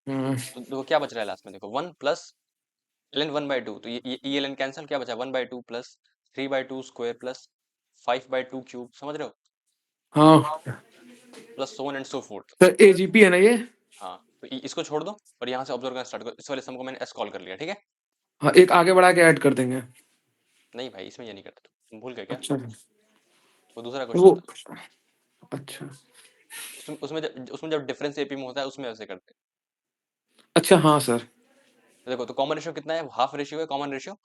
हम्म, तो देखो क्या बच रहा है लास्ट में, देखो 1 प्लस ln 1/2, तो ये ln कैंसिल, क्या बचा 1/2 प्लस 3/2 स्क्वायर प्लस 5/2 क्यूब, समझ रहे हो, हाँ plus so on and so fourth. Sir AGP है ना ये? हाँ तो इसको छोड़ दो और यहाँ से ऑब्जर्व करना स्टार्ट करो, इस वाले सम को मैंने एस कॉल कर लिया, ठीक है। हाँ एक आगे बढ़ा के ऐड कर देंगे। नहीं भाई इसमें ये नहीं करते, तुम भूल गए क्या, अच्छा वो दूसरा वो, क्वेश्चन था। अच्छा उसमें जब डिफरेंस एपी में होता है उसमें ऐसे करते हैं। अच्छा हाँ सर। तो देखो तो कॉमन रेशियो कितना है, हाफ रेशियो है कॉमन रेशियो,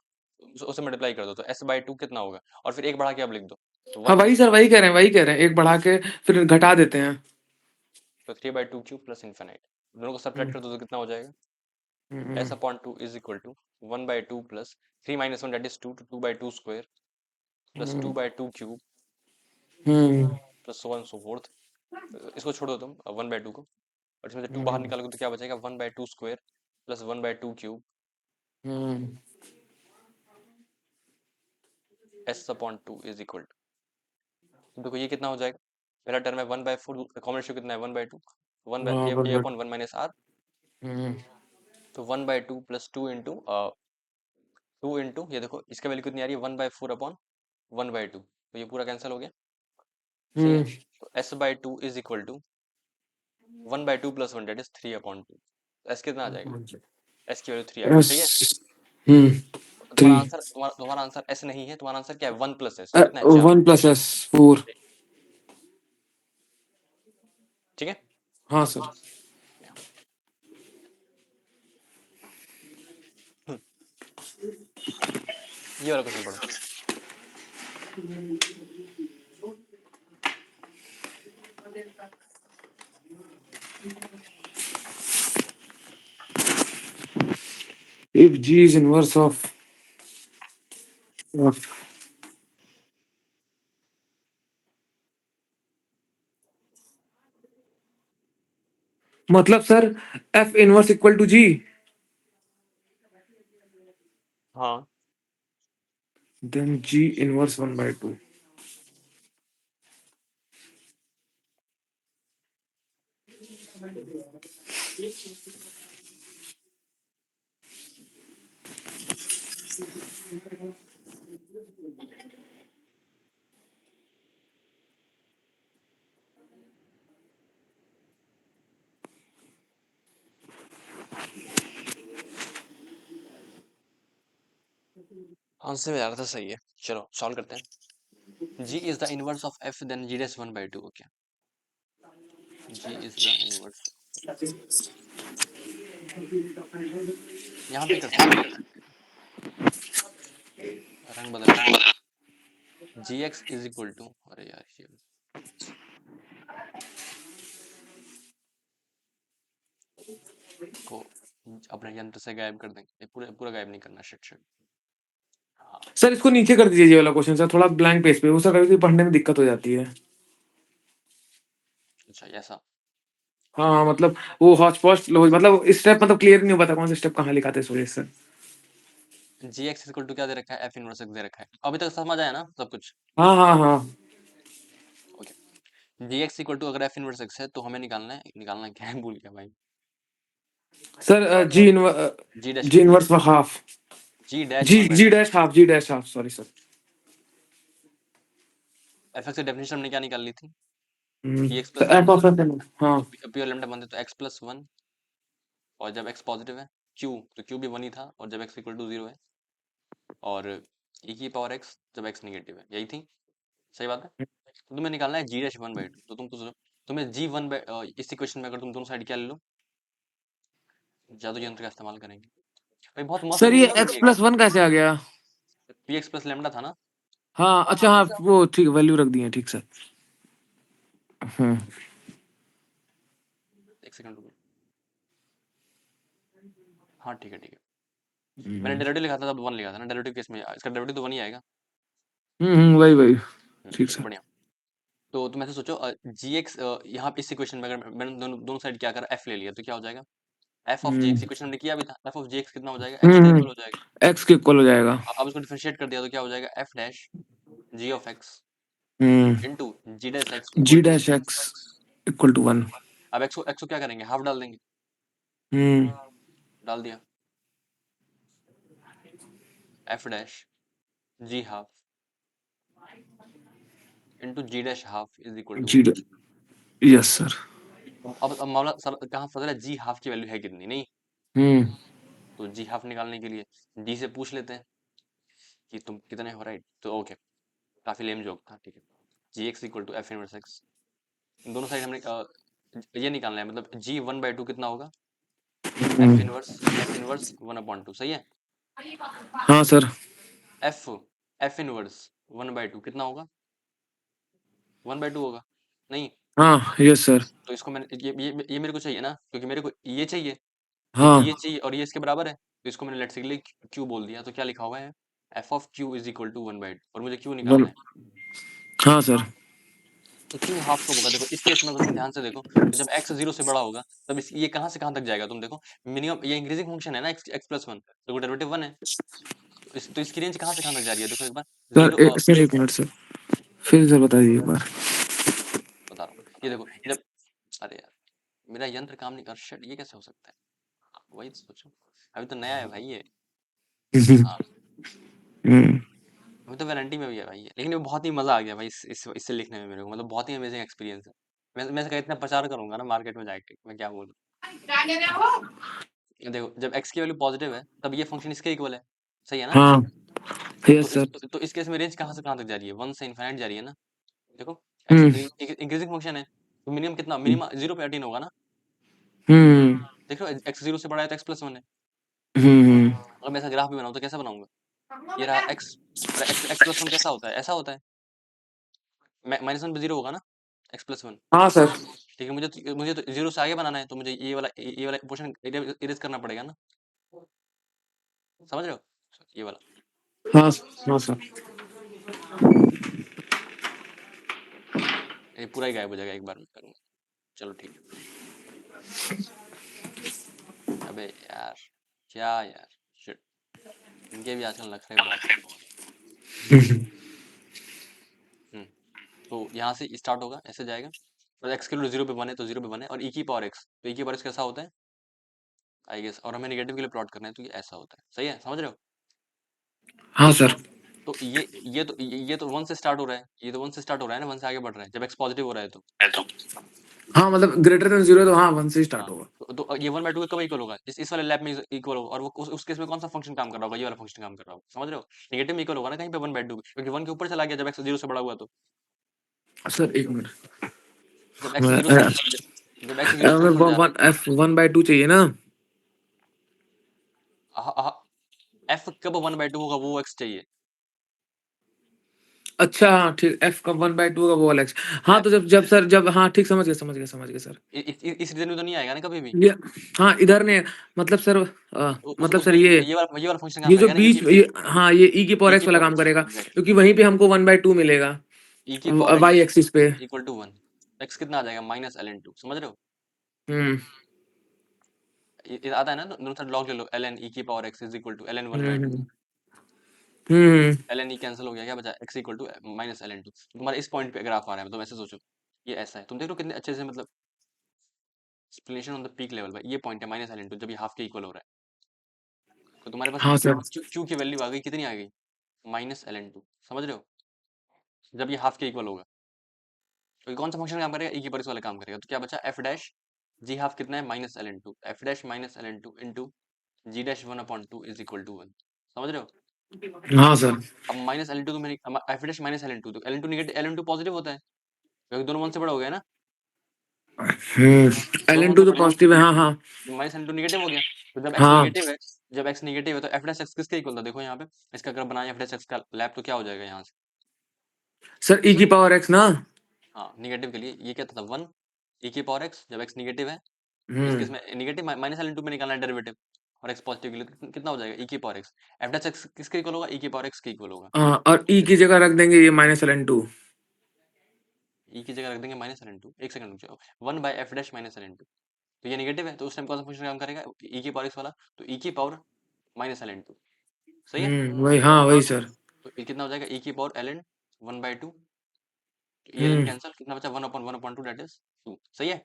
उसे मल्टीप्लाई कर दो तो s/2 कितना होगा, और फिर एक बढ़ा के आप लिख दो, तो हाँ 1 वही सर, वही कह रहे हैं, वही कह रहे हैं, एक बढ़ा के फिर घटा देते हैं। तो 3/2 क्यूब प्लस इन्फिनाइट, दोनों को सब्ट्रैक्ट हम्म, कर दो तो कितना हो जाएगा, hmm, s/2 is equal to 1/2 plus 3 - 1 that is 2, तो 2/2 square plus hmm, 2/2 cube hmm, plus so on so forth। इसको छोड़ दो तुम 1/2 को, और इसमें से 2 बाहर हम्म, निकालोगे तो क्या बचेगा, 1/2 square plus 1/2 cube hmm, s/2 is equal to, देखो ये कितना हो जाएगा, पहला टर्म है 1/4, कॉमन रेशियो कितना है 1/2, 1 बाई हाँ ए वन अपॉन 1 माइनस आर, हम्म, तो 1/2 प्लस 2 इंटू ये देखो इसका वैल्यू कितनी आ रही है 1/4 अपॉन 1/2, तो ये पूरा कैंसिल हो गया, सही है। हम्म, तो s/2 is equal to 1/2 plus 1 that is 3/2, s कितना आ जाएगा, एस की वैल्यू 3 आ गई, एस, ठीक है। हम्म, तुम्हारा 3, आंसर तुम्हारा आंसर एस नहीं है, तुम्हारा आंसर क्या है 1 प्लस एस, कितना है 4, 1 + S 4। ठीक है। हाँ सर। हम्म, ये वाला क्वेश्चन पढ़ो। If G is inverse of मतलब sir F inverse equal to G, हाँ then G इनवर्स 1/2। आंसर में आ रहा था, सही है, चलो सॉल्व करते हैं। G is the inverse of F then G dash 1/2, okay, G is the inverse, यहाँ पे कर सकते हैं, रंग बदल के, gx इज इक्वल टू, अरे यार ये को अपने यंत्र से गायब कर देंगे, ये पूरा पूरा गायब नहीं करना, शिट शिट, हाँ सर इसको नीचे कर दीजिए, ये वाला क्वेश्चन सर, थोड़ा ब्लैंक पेज पे, वो सर कभी कभी पढ़ने में दिक्कत हो जाती है। अच्छा ऐसा, हाँ हाँ, मतलब वो हॉच पॉच मतलब स्टेप मतलब क्लियर नहीं हो पाता कौन सा स्टेप कहाँ लिखाते हैं इस वजह से। gx इज इक्वल टू क्या दे रखा है, f इनवर्स x दे रखा है, अभी तक समझ आया ना सब कुछ, हाँ हाँ हाँ ओके। gx इक्वल टू अगर f इनवर्स x है तो हमें निकालना क्या है, भूल गया भाई, sir g dash g inverse half, g dash g 1/2, g dash half, g dash half, sorry sir. fx की डेफिनेशन हमने क्या निकाल ली थी, px तो plus f lambda, of f, हाँ। प्योर लैम्डा बनते तो x प्लस 1, और जब x पॉजिटिव है q, तो q भी 1 ही था, और जब x इक्वल टू 0 है, और e की पावर x जब x नेगेटिव है, यही थी, सही बात है। तो तुम्हें निकालना है g डैश 1/2, तो तुम सोचो तुम्हें इस इक्वेशन में अगर तुम दोनों साइड क्या ले लो, जादू यंत्र का इस्तेमाल करेंगे, भाई बहुत मस्त सर ये इक्वेशन एक्स बनेगी, प्लस वन कैसे आ गया? पी एक्स प्लस लेमडा था ना, हाँ अच्छा, हाँ वो ठीक, वैल्यू रख दी है, ठीक सर। हम्म, एक सेकंड रुको, हाँ ठीक है ठीक है, मैंने हम्म, डेरिवेटिव लिखा था तब 1 लिखा था ना, डेरिवेटिव केस में इसका डेरिवेटिव तो 1 ही आएगा, वही वही, ठीक चलो सर। बढ़िया। तो तुम ऐसे सोचो जी एक्स, यहाँ पे इस इक्वेशन में अगर मैंने दोनों दोनों साइड क्या करा, एफ ले लिया, तो क्या हो जाएगा, f of g hmm x, equation हमने किया भी था, एफ ऑफ जी एक्स कितना हो जाएगा, एक्स के हम्म, इक्वल हो जाएगा, एक्स के इक्वल हो जाएगा। अब इसको डिफरेंशिएट कर दिया तो क्या हो जाएगा, f dash g of x hmm, into g dash x g equal to dash x equal to 1। अब x को क्या करेंगे, हाफ डाल देंगे, डाल दिया, f डैश g half into g dash half is equal to g 1। Yes sir. अब मामला सर कहाँ फंस रहा है, जी हाफ की वैल्यू है कितनी, नहीं हम्म तो जी हाफ निकालने के लिए डी से पूछ लेते हैं कि तुम कितने हो, राइट, तो ओके, काफी लेम जोक था, ठीक है। G x equal to f inverse x, दोनों साइड हमने ये निकालना है, मतलब जी 1/2 कितना होगा, एफ इनवर्स 1/2, सही है। हाँ सर। एफ एफ इनवर्स 1/2 कितना होगा, 1/2 होगा, नहीं हाँ यस सर। तो इसको मैंने ये मेरे को चाहिए ना, क्योंकि मेरे को ये चाहिए, तो हाँ ये चाहिए और ये इसके बराबर है, तो इसको मैंने लेट्स से क्यू बोल दिया, तो क्या लिखा हुआ है, f of q is equal to 1/2, और मुझे क्यू वन। निकालना है। हाँ सर। तो क्यू हाफ कब होगा, देखो इस केस में तुम ध्यान से देखो, तो जब x 0 से बड़ा होगा तब ये कहाँ से कहाँ तक जाएगा, तुम देखो मिनिमम, ये इंक्रीजिंग फंक्शन है ना, x प्लस वन, तो डेरिवेटिव 1 है, तो इसकी रेंज कहाँ से कहाँ तक जा रही है, देखो एक बार सर जीरो, सर एक मिनट सर, फिर से बताइए एक बार। बता रहा हूँ, ये देखो जब, अरे यार मेरा यंत्र काम नहीं कर, शिट, ये कैसे हो सकता है, वही तो सोचो, अभी तो नया है भाई ये, हाँ हम्म, अभी तो वारंटी में भी है भाई ये, लेकिन ये बहुत ही मजा आ गया भाई इससे लिखने में मेरे को, मतलब बहुत ही अमेजिंग एक्सपीरियंस है। मैं इसका इतना प्रचार करूंगा ना मार्केट में जाके, मैं क्या बोलूं। देखो जब x की वैल्यू पॉजिटिव है तब ये फंक्शन इसके इक्वल है, सही है ना, हाँ तो यस इस सर। तो इस केस में रेंज कहाँ से कहाँ तक जा रही है, 1 से इनफाइनाइट जा रही है ना, देखो x हम्म इंक्रीजिंग फंक्शन है, तो मिनिमम कितना, मिनिमम 0 पे अटेन होगा ना, हम्म देख रहे हो x 0 से बड़ा है तो x प्लस 1 है। हम्म अगर मैं ऐसा ग्राफ भी बनाऊं तो कैसे बनाऊंगा, ये रहा x, और x प्लस 1 कैसा होता है, ऐसा होता है, -1 पे 0 होगा ना, x प्लस 1, हाँ सर। ठीक है, मुझे तो 0 से आगे बनाना है, तो मुझे ये वाला पोर्शन इरेज करना पड़ेगा ना, समझ रहे हो, ये वाला, हाँ हाँ सर। ये पूरा ही गायब हो जाएगा एक बार में करूंगा, चलो ठीक है। अबे यार, क्या यार, शिट, इनके भी आजकल नखरे बहुत है। हम्म तो यहाँ से स्टार्ट होगा, ऐसे जाएगा, और एक्स के लिए 0 पे बने तो 0 पे बने, और ई की पावर एक्स, तो ई की पावर एक्स कैसा होता है, आई गेस, और हमें नेगेटिव के लिए प्लॉट करना है, तो ये ऐसा होता है, सही है, समझ रहे हो। हाँ सर। तो ये तो 1 से स्टार्ट हो रहा है, ये तो 1 से स्टार्ट हो रहा है ना, 1 से आगे बढ़ रहा है, जब एक्स पॉजिटिव हो रहा है तो, हाँ मतलब ग्रेटर देन 0 तो हाँ 1 से हाँ स्टार्ट होगा। तो ये 1/2 का कब इक्वल होगा, इस वाले लैप में इक्वल होगा, और वो उस केस में कौन सा फंक्शन काम कर रहा होगा, ये वाला फंक्शन काम कर रहा होगा, समझ रहे हो, नेगेटिव में इक्वल होगा ना कहीं पे 1/2, क्योंकि 1 के ऊपर चला गया जब एक्स 0 से बड़ा हुआ, तो सर एक मिनट। जब एक्स 0 से जब एक्स 0 से हमें ऊपर जा रहा एफ 1/2 चाहिए ना। है, एफ कब 1/2 होगा, वो एक्स चाहिए, अच्छा हाँ ठीक, एफ का 1/2 का वो वाला हाँ तो जब जब सर जब हाँ ठीक समझ गया समझ गया समझ गया सर। इस रीजन में तो नहीं आएगा ना कभी भी, ये हाँ इधर ने मतलब सर मतलब सर उसमें ये वाला फंक्शन काम ये जो करेगा ना, बीच ये हाँ ये ई की पावर ई एक्स की वाला पावर काम एक्स, करेगा, एग्जैक्टली, क्योंकि वहीं पे हमको 1/2 मिलेगा ई की पावर वाई एक्स एक्सिस पे। इक्वल टू 1, एक्स कितना आ जाएगा, -ln2, समझ रहे हो, हम्म ये आता है ना, दोनों साइड लॉग ले लो, ln ई की power x is equal to ln 1/2, hmm hmm ln e cancel हो गया, क्या बचा, x इक्वल टू -ln2, तुम्हारे इस पॉइंट पे ग्राफ आ रहा है, तो ऐसे सोचो, ये ऐसा है, तुम देख लो कितने अच्छे से, मतलब explanation on the peak level भाई, ये पॉइंट है -ln2, जब ये हाफ के इक्वल हो रहा है, तो तुम्हारे पास हाँ सर। क्यू की वैल्यू आ गई, कितनी आ गई, -ln2, समझ रहे हो, जब ये हाफ के इक्वल होगा, तो ये कौन सा फंक्शन काम करेगा, ई की पावर वाला काम करेगा, तो क्या बचा, एफ डैश जी हाफ कितना है, -ln2, f dash -ln2 into g dash 1/2 is equal to 1, समझ रहे हो। हाँ सर। अब -ln2 तो मैंने, एफ डैश -ln2, तो ln2 नेगेटिव, ln2 पॉजिटिव होता है, क्योंकि दोनों 1 से बड़ा हो गया ना, दोनों 1 LN2 से तो बड़े, पॉजिटिव है हाँ हाँ। -ln2 नेगेटिव हो गया, तो हाँ जब x नेगेटिव है तो एफ डैश एक्स किसके इक्वल था, देखो यहाँ पे, इसका अगर बनाए एफ डैश एक्स का लैप, तो क्या हो जाएगा यहाँ से, सर ई की पावर एक्स ना। हाँ नेगेटिव के लिए ये क्या था, 1, ई की पावर एक्स, जब x नेगेटिव है, इस केस हम्म में नेगेटिव -ln2 में निकालना है डेरिवेटिव, और x पॉजिटिव के लिए कितना हो जाएगा, ई की power x, F dash x किसके इक्वल होगा, ई की पावर एक्स के इक्वल होगा, हाँ, और ई की जगह रख देंगे ये -LN2। ई की जगह रख देंगे -ln2, एक सेकंड रुक जाओ, 1/f-ln2, तो ये नेगेटिव है, तो उस टाइम कौन सा फंक्शन काम करेगा, ई की पावर एक्स वाला, तो ई की पावर -ln2, सही है, वही हाँ वही सर। तो ये कितना हो जाएगा, ई की पावर ln 1/2, तो ये ln हम्म कैंसिल, कितना बचा, 1/1/2, दैट इज 2, सही है।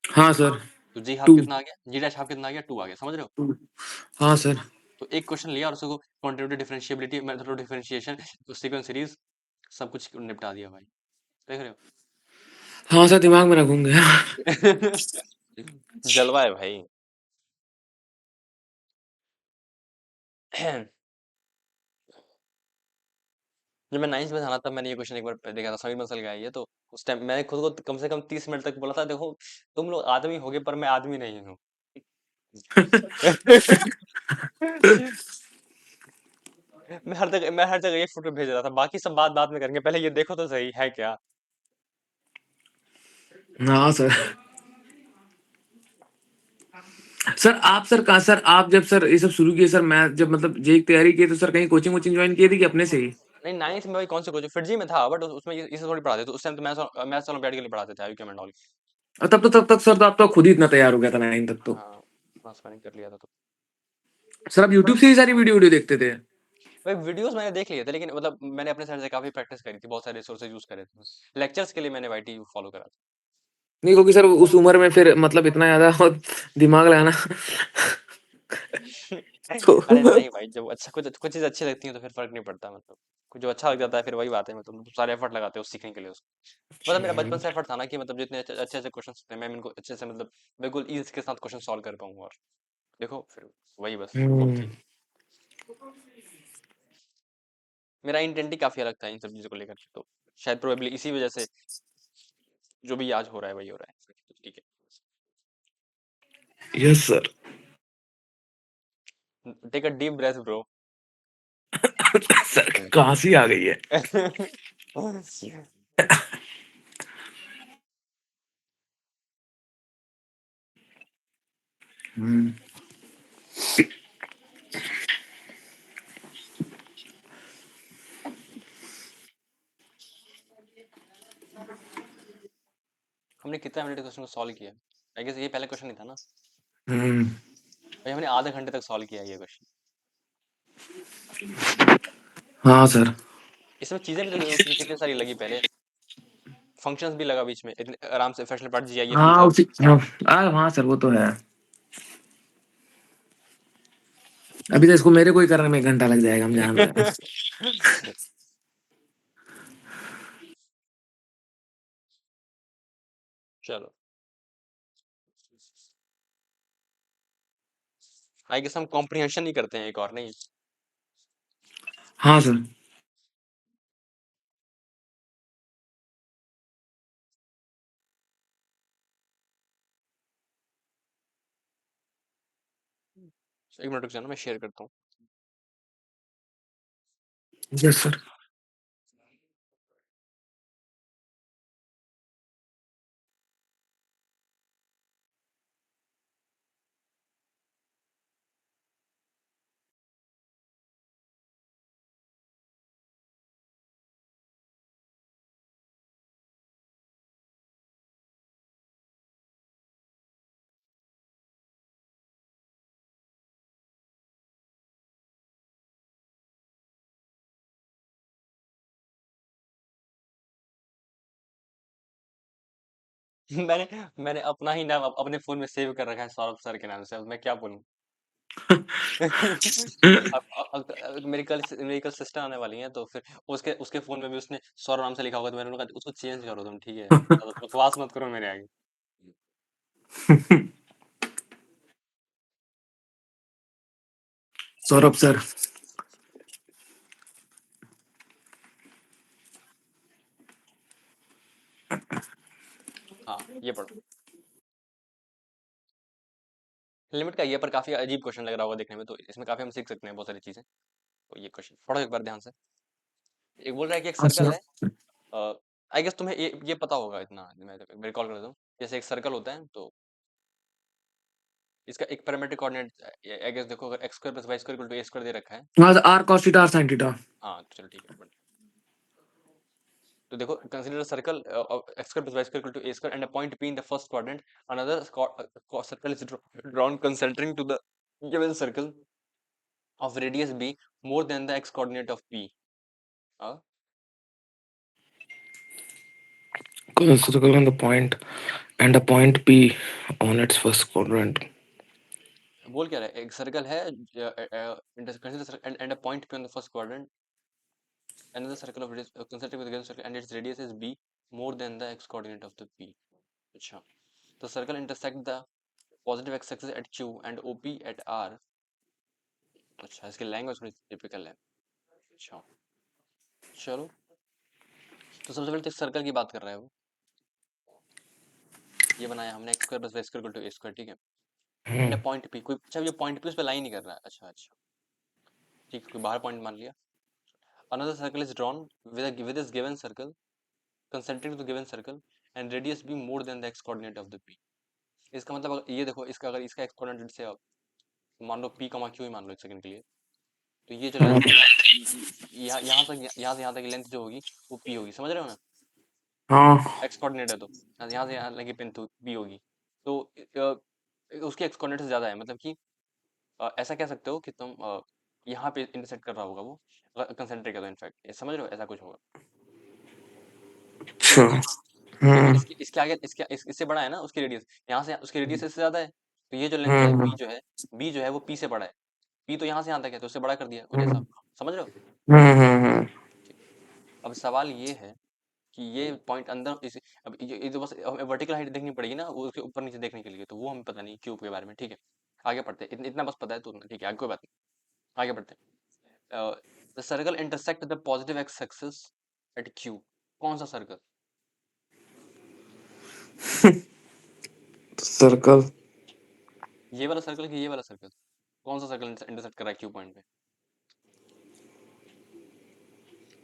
हाँ सर। तो जी हाफ 2। कितना आ गया, जी डैश हाफ कितना आ गया, 2 आ गया, समझ रहे हो? हाँ सर। तो एक क्वेश्चन लिया और उसको quantitative differentiability, method of differentiation, sequence series, सब कुछ निपटा दिया भाई, देख रहे हाँ सर, दिमाग मेरा घूम गया। हो? जलवा है भाई। जब मैं 9th में था ना, तब मैंने ये क्वेश्चन एक बार देखा था, समीर बंसल का है ये, तो उस टाइम मैंने खुद को कम से कम 30 मिनट तक बोला था, देखो तुम लोग आदमी होगे पर मैं आदमी नहीं हूँ। मैं हर जगह ये फोटो भेज रहा था, बाकी सब बात बाद में करेंगे, पहले ये देखो तो सही है क्या। हाँ सर। सर आप सर कहाँ सर, आप जब सर ये सब शुरू किए सर, मैं जब मतलब जेई की तैयारी की तो सर कहीं कोचिंग वोचिंग ज्वाइन किए थे कि अपने से ही? नहीं, 9th में भाई कौन से कोचिंग, फिटजी में था, बट उसमें इसे थोड़ी पढ़ाते थे उस टाइम, तो मैथ्स ओलंपियाड के लिए पढ़ाते थे, आईक्यू एंड ऑल। और तब तक सर तो आप तो खुद ही इतना तैयार हो गया था 9 तक तो। हाँ, मास प्लानिंग कर लिया था तो। सर आप यूट्यूब से ही सारी वीडियो वीडियो देखते थे? भाई वीडियोस मैंने देख लिए थे, लेकिन मतलब मैंने अपने साइड से काफी प्रैक्टिस करी थी, बहुत सारे रिसोर्सेज यूज करे थे, लेक्चर्स के लिए मैंने वाईटी फॉलो करा नहीं, क्योंकि सर उस उम्र में फिर मतलब इतना ज्यादा दिमाग लगाना था। तो अरे नहीं भाई, जब अच्छा कुछ कुछ चीज अच्छी लगती है तो फिर फर्क नहीं पड़ता, मतलब कुछ जो अच्छा लग जाता है फिर वही बात है, मतलब सारे एफर्ट लगाते हो सीखने के लिए उसको। मतलब मेरा बचपन से एफर्ट था ना कि मतलब जितने अच्छे अच्छे अच्छे क्वेश्चन थे, मैं इनको अच्छे से मतलब बिल्कुल ईज के साथ क्वेश्चन सॉल्व कर पाऊँ, और देखो फिर वही बस खूब थी। हम्म। मेरा इंटेंट ही काफी अलग था इन सब चीजों को लेकर, तो शायद प्रोबेबली इसी वजह से जो भी आज हो रहा है वही हो रहा है, तो ठीक यस सर। है, take a deep breath bro. Sir खांसी आ गई है। हम्म। हमने कितना मिनट क्वेश्चन को सॉल्व किया? आई गेस ये पहला क्वेश्चन नहीं था ना हम्म। भाई, हमने आधे घंटे तक सॉल्व किया ये क्वेश्चन। हाँ सर। इसमें चीजें भी तो कितनी सारी लगी पहले, फंक्शंस भी लगा बीच में, इतने आराम से फ्रैक्शनल पार्ट जीआईएफ हाँ लिखा। उसी हाँ। हाँ सर वो तो है। अभी तो इसको मेरे को ही करने में 1 घंटा लग जाएगा, हम जान रहे हैं। चलो, आई गेस हम कॉम्प्रिहेंशन ही करते हैं एक और, नहीं? हाँ सर। एक मिनट रुक जाना, मैं शेयर करता हूँ। Yes sir. मैंने मैंने अपना ही नाम अपने फोन में सेव कर रखा है सौरभ सर के नाम से, अब मैं क्या बोलूं। मेरी कल सिस्टर आने वाली है, तो फिर उसके उसके फोन में भी उसने सौरभ नाम से लिखा होगा, तो मैंने उन्हें कहा उसको चेंज करो तुम, ठीक है, ज़्यादा बकवास मत करो मेरे आगे। सौरभ सर। हाँ, ये पढ़ो। लिमिट का ये पर काफी अजीब क्वेश्चन लग रहा होगा देखने में, तो इसमें काफी हम सीख सकते हैं बहुत सारी चीजें, तो ये क्वेश्चन पढ़ो एक बार ध्यान से। एक बोल रहा है कि एक सर्कल अच्छा। है, आई गेस तुम्हें ये पता होगा, इतना मैं रिकॉल कर दूं, जैसे एक सर्कल होता है, तो इसका एक पैरामीट्रिक कोऑर्डिनेट, आई गेस देखो, अगर x square plus y square equal to a square दे रखा है। हाँ r cos theta r sine theta. हाँ तो चलो ठीक है, तो देखो, consider circle x square plus y square equal to a square and a point p in the first quadrant, another circle is drawn concentric to the given circle of radius b more than the x coordinate of p. circle on the point and a point P on its first quadrant. बोल क्या रहा है, एक circle है and a point P on the first quadrant, another circle of radius concentric with a given circle and its radius is b more than the x coordinate of the p. अच्छा, the circle intersect the positive x axis at q and op at r. अच्छा, इसकी language थोड़ी typical है. अच्छा, चलो, तो सबसे पहले तो सर्कल की बात कर रहा है वो. ये बनाया हमने x square plus y square equal to a square, ठीक है. एंड पॉइंट पी, कोई अच्छा ये पॉइंट पी उस पे लाइन नहीं कर रहा है. अच्छा अच्छा, ठीक है, कोई बाहर पॉइंट मान लिया. Another circle is drawn with this given circle concentric to the given circle and radius be more than the x coordinate of the p. इसका मतलब ये देखो, इसका अगर इसका x coordinate से मान लो p कमा q ही मान लो एक सेकंड के लिए, तो ये जो लेंथ है यहाँ से यहाँ तक लेंथ जो होगी वो p होगी. समझ रहे हो ना, हाँ. x कोऑर्डिनेट है तो यहाँ से यहाँ लगी पिन तो p होगी. तो उसके x कोऑर्डिनेट से ज़्यादा है, मतलब कि ऐसा कह सकते हो कि तुम यहाँ पे इंटरसेक्ट कर रहा होगा वो, कंसेंट्रिक है तो इनफैक्ट, समझ रहे हो, ऐसा कुछ होगा. अच्छा. समझ रहे हो. देखो इसके आगे इससे बड़ा है ना उसकी रेडियस, यहाँ से उसकी रेडियस इससे ज़्यादा है, तो ये जो लेंथ है हम्म. b जो है वो p से बड़ा है. p तो यहाँ से यहाँ तक है तो उससे बड़ा कर दिया, कुछ ऐसा. समझ रहे हो. हम्म. ठीक. अब सवाल ये है कि ये पॉइंट अंदर अब ये तो बस वर्टिकल हाइट देखनी पड़ेगी ना वो, उसके ऊपर नीचे देखने के लिए, तो वो हमें पता नहीं क्यूब के बारे में. ठीक है, आगे पढ़ते हैं. इतना बस पता है तो ठीक है, आगे कोई बात नहीं, आगे बढ़ते हैं. The circle intersect the positive x axis at Q. कौन सा सर्कल, सर्कल. ये वाला सर्कल कि ये वाला सर्कल, कौन सा सर्कल इंटरसेक्ट कर रहा है क्यू पॉइंट पे.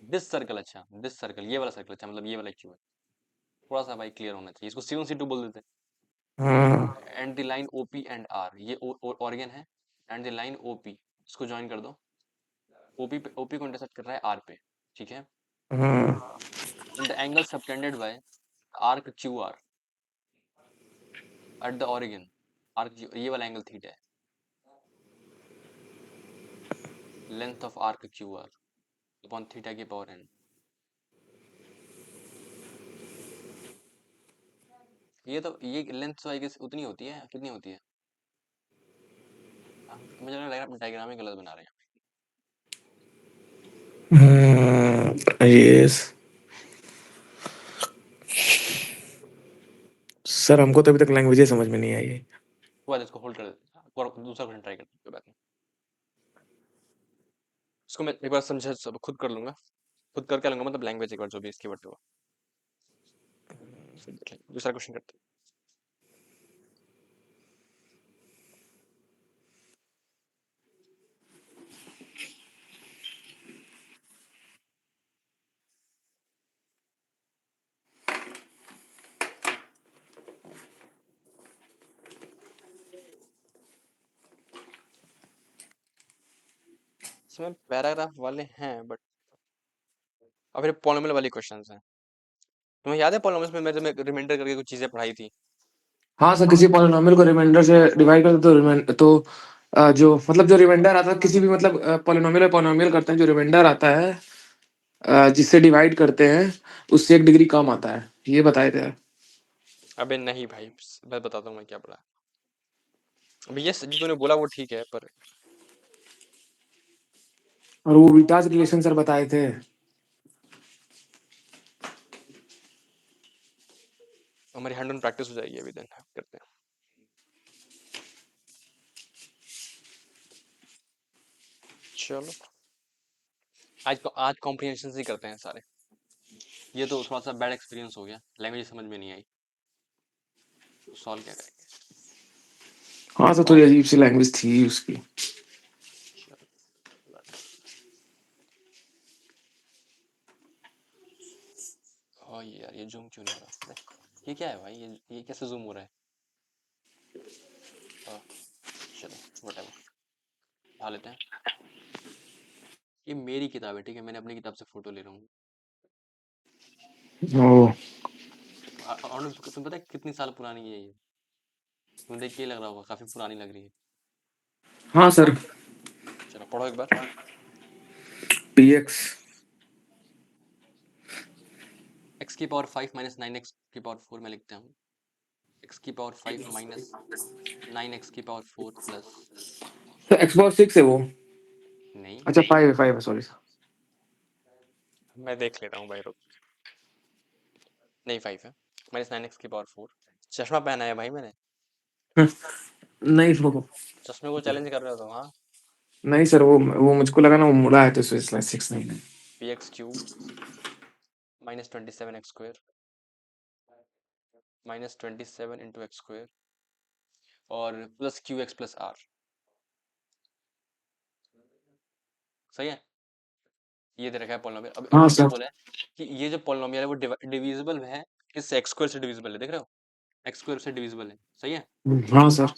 This circle. अच्छा, दिस सर्कल, ये वाला सर्कल. अच्छा, मतलब ये वाला क्यू है. थोड़ा सा भाई क्लियर होना चाहिए, इसको C1 C2 बोल देते हम्म. हैं. And the line OP and R, ये ऑर्गन है. एंड द लाइन OP, इसको ज्वाइन कर दो. OP को इंटरसेक्ट कर रहा है R पे, ठीक है. हम्म. And the angle subtended by arc QR at the origin. Arc, ये वाला एंगल थीटा है. Length of arc QR upon theta की पावर n. ये तो ये लेंथ तो आई गेस उतनी होती है, कितनी होती है. मुझे लग रहा है डायग्राम ही गलत बना रहे हैं. यस सर, हमको तो अभी तक लैंग्वेज समझ में नहीं आई. वो बात, इसको होल्ड कर देते हैं और दूसरा क्वेश्चन ट्राई करते हैं, कोई बात नहीं. इसको मैं एक बार समझा सब खुद कर लूंगा, खुद करके लूंगा, मतलब लैंग्वेज एक बार जो भी इसकी वर्ड हुआ, फिर देख लेंगे. दूसरा क्वेश्चन करते हैं. इसमें पैराग्राफ वाले हैं बट अब फिर पॉलिनोमियल वाली क्वेश्चंस हैं. तुम्हें याद है पॉलिनोमियल्स में मैंने रिमाइंडर करके कुछ चीजें पढ़ाई थी. हाँ सर, किसी पॉलिनोमियल को रिमाइंडर से डिवाइड कर दो तो तो जो मतलब जो रिमाइंडर आता है किसी भी मतलब पॉलिनोमियल पॉलिनोमियल करते हैं, जो रिमाइंडर आता है जिससे डिवाइड करते हैं उससे 1 डिग्री कम आता है, ये बताए थे. अबे नहीं भाई, मैं बताता हूँ मैं क्या पढ़ा. अभी ये जो तूने बोला वो ठीक है, पर और वो विटास रिलेशन सर बताए थे. हमारी हैंड ऑन प्रैक्टिस हो जाएगी अभी, देन करते हैं. चलो, आज कॉम्प्रिहेंशन ही करते हैं सारे. ये तो थोड़ा सा बैड एक्सपीरियंस हो गया, लैंग्वेज समझ में नहीं आई, तो सॉल्व क्या करेंगे. हाँ सर, थोड़ी अजीब सी लैंग्वेज थी उसकी. चलो, हाँ यार ये जूम क्यों नहीं हो रहा. ये क्या है भाई, ये कैसे जूम हो रहा है. हाँ, चलो वटेवर, उठा लेते हैं. ये मेरी किताब है, ठीक है, मैंने अपनी किताब से फोटो ले रहा हूँ. ओ. और तुम्हें पता है कितनी साल पुरानी है ये. तुम्हें देख के ही लग रहा होगा काफी पुरानी लग रही है. हाँ सर. चलो पढ़ो एक बार. px x की पावर 5 माइनस 9x की पावर 4 में लिखते हैं हम. x की पावर 5 माइनस 9x की पावर 4 प्लस तो x पावर 6 है वो। नहीं अच्छा 5 है सॉरी। मैं देख लेता हूँ भाई, रुक। नहीं 5 है, माइनस 9x की पावर 4। चश्मा पहना है भाई मैंने। नहीं रुको। चश्मे को चैलेंज कर रहे हो तुम, हाँ। नहीं सर वो मुझको लगा ना वो मुड़ा है तो इसलिए 6 नहीं है। P x cube minus 27x² minus 27 into x² और प्लस QX प्लस R। सही है। ये दे रखा है पॉलिनोमियल। अब हाँ इन्होंने क्या सर। बोला है कि ये जो पॉलिनोमियल है वो डिविजिबल है किससे, x² से डिविजिबल है, देख रहे हो, x² से डिविजिबल है। सही है। हाँ सर।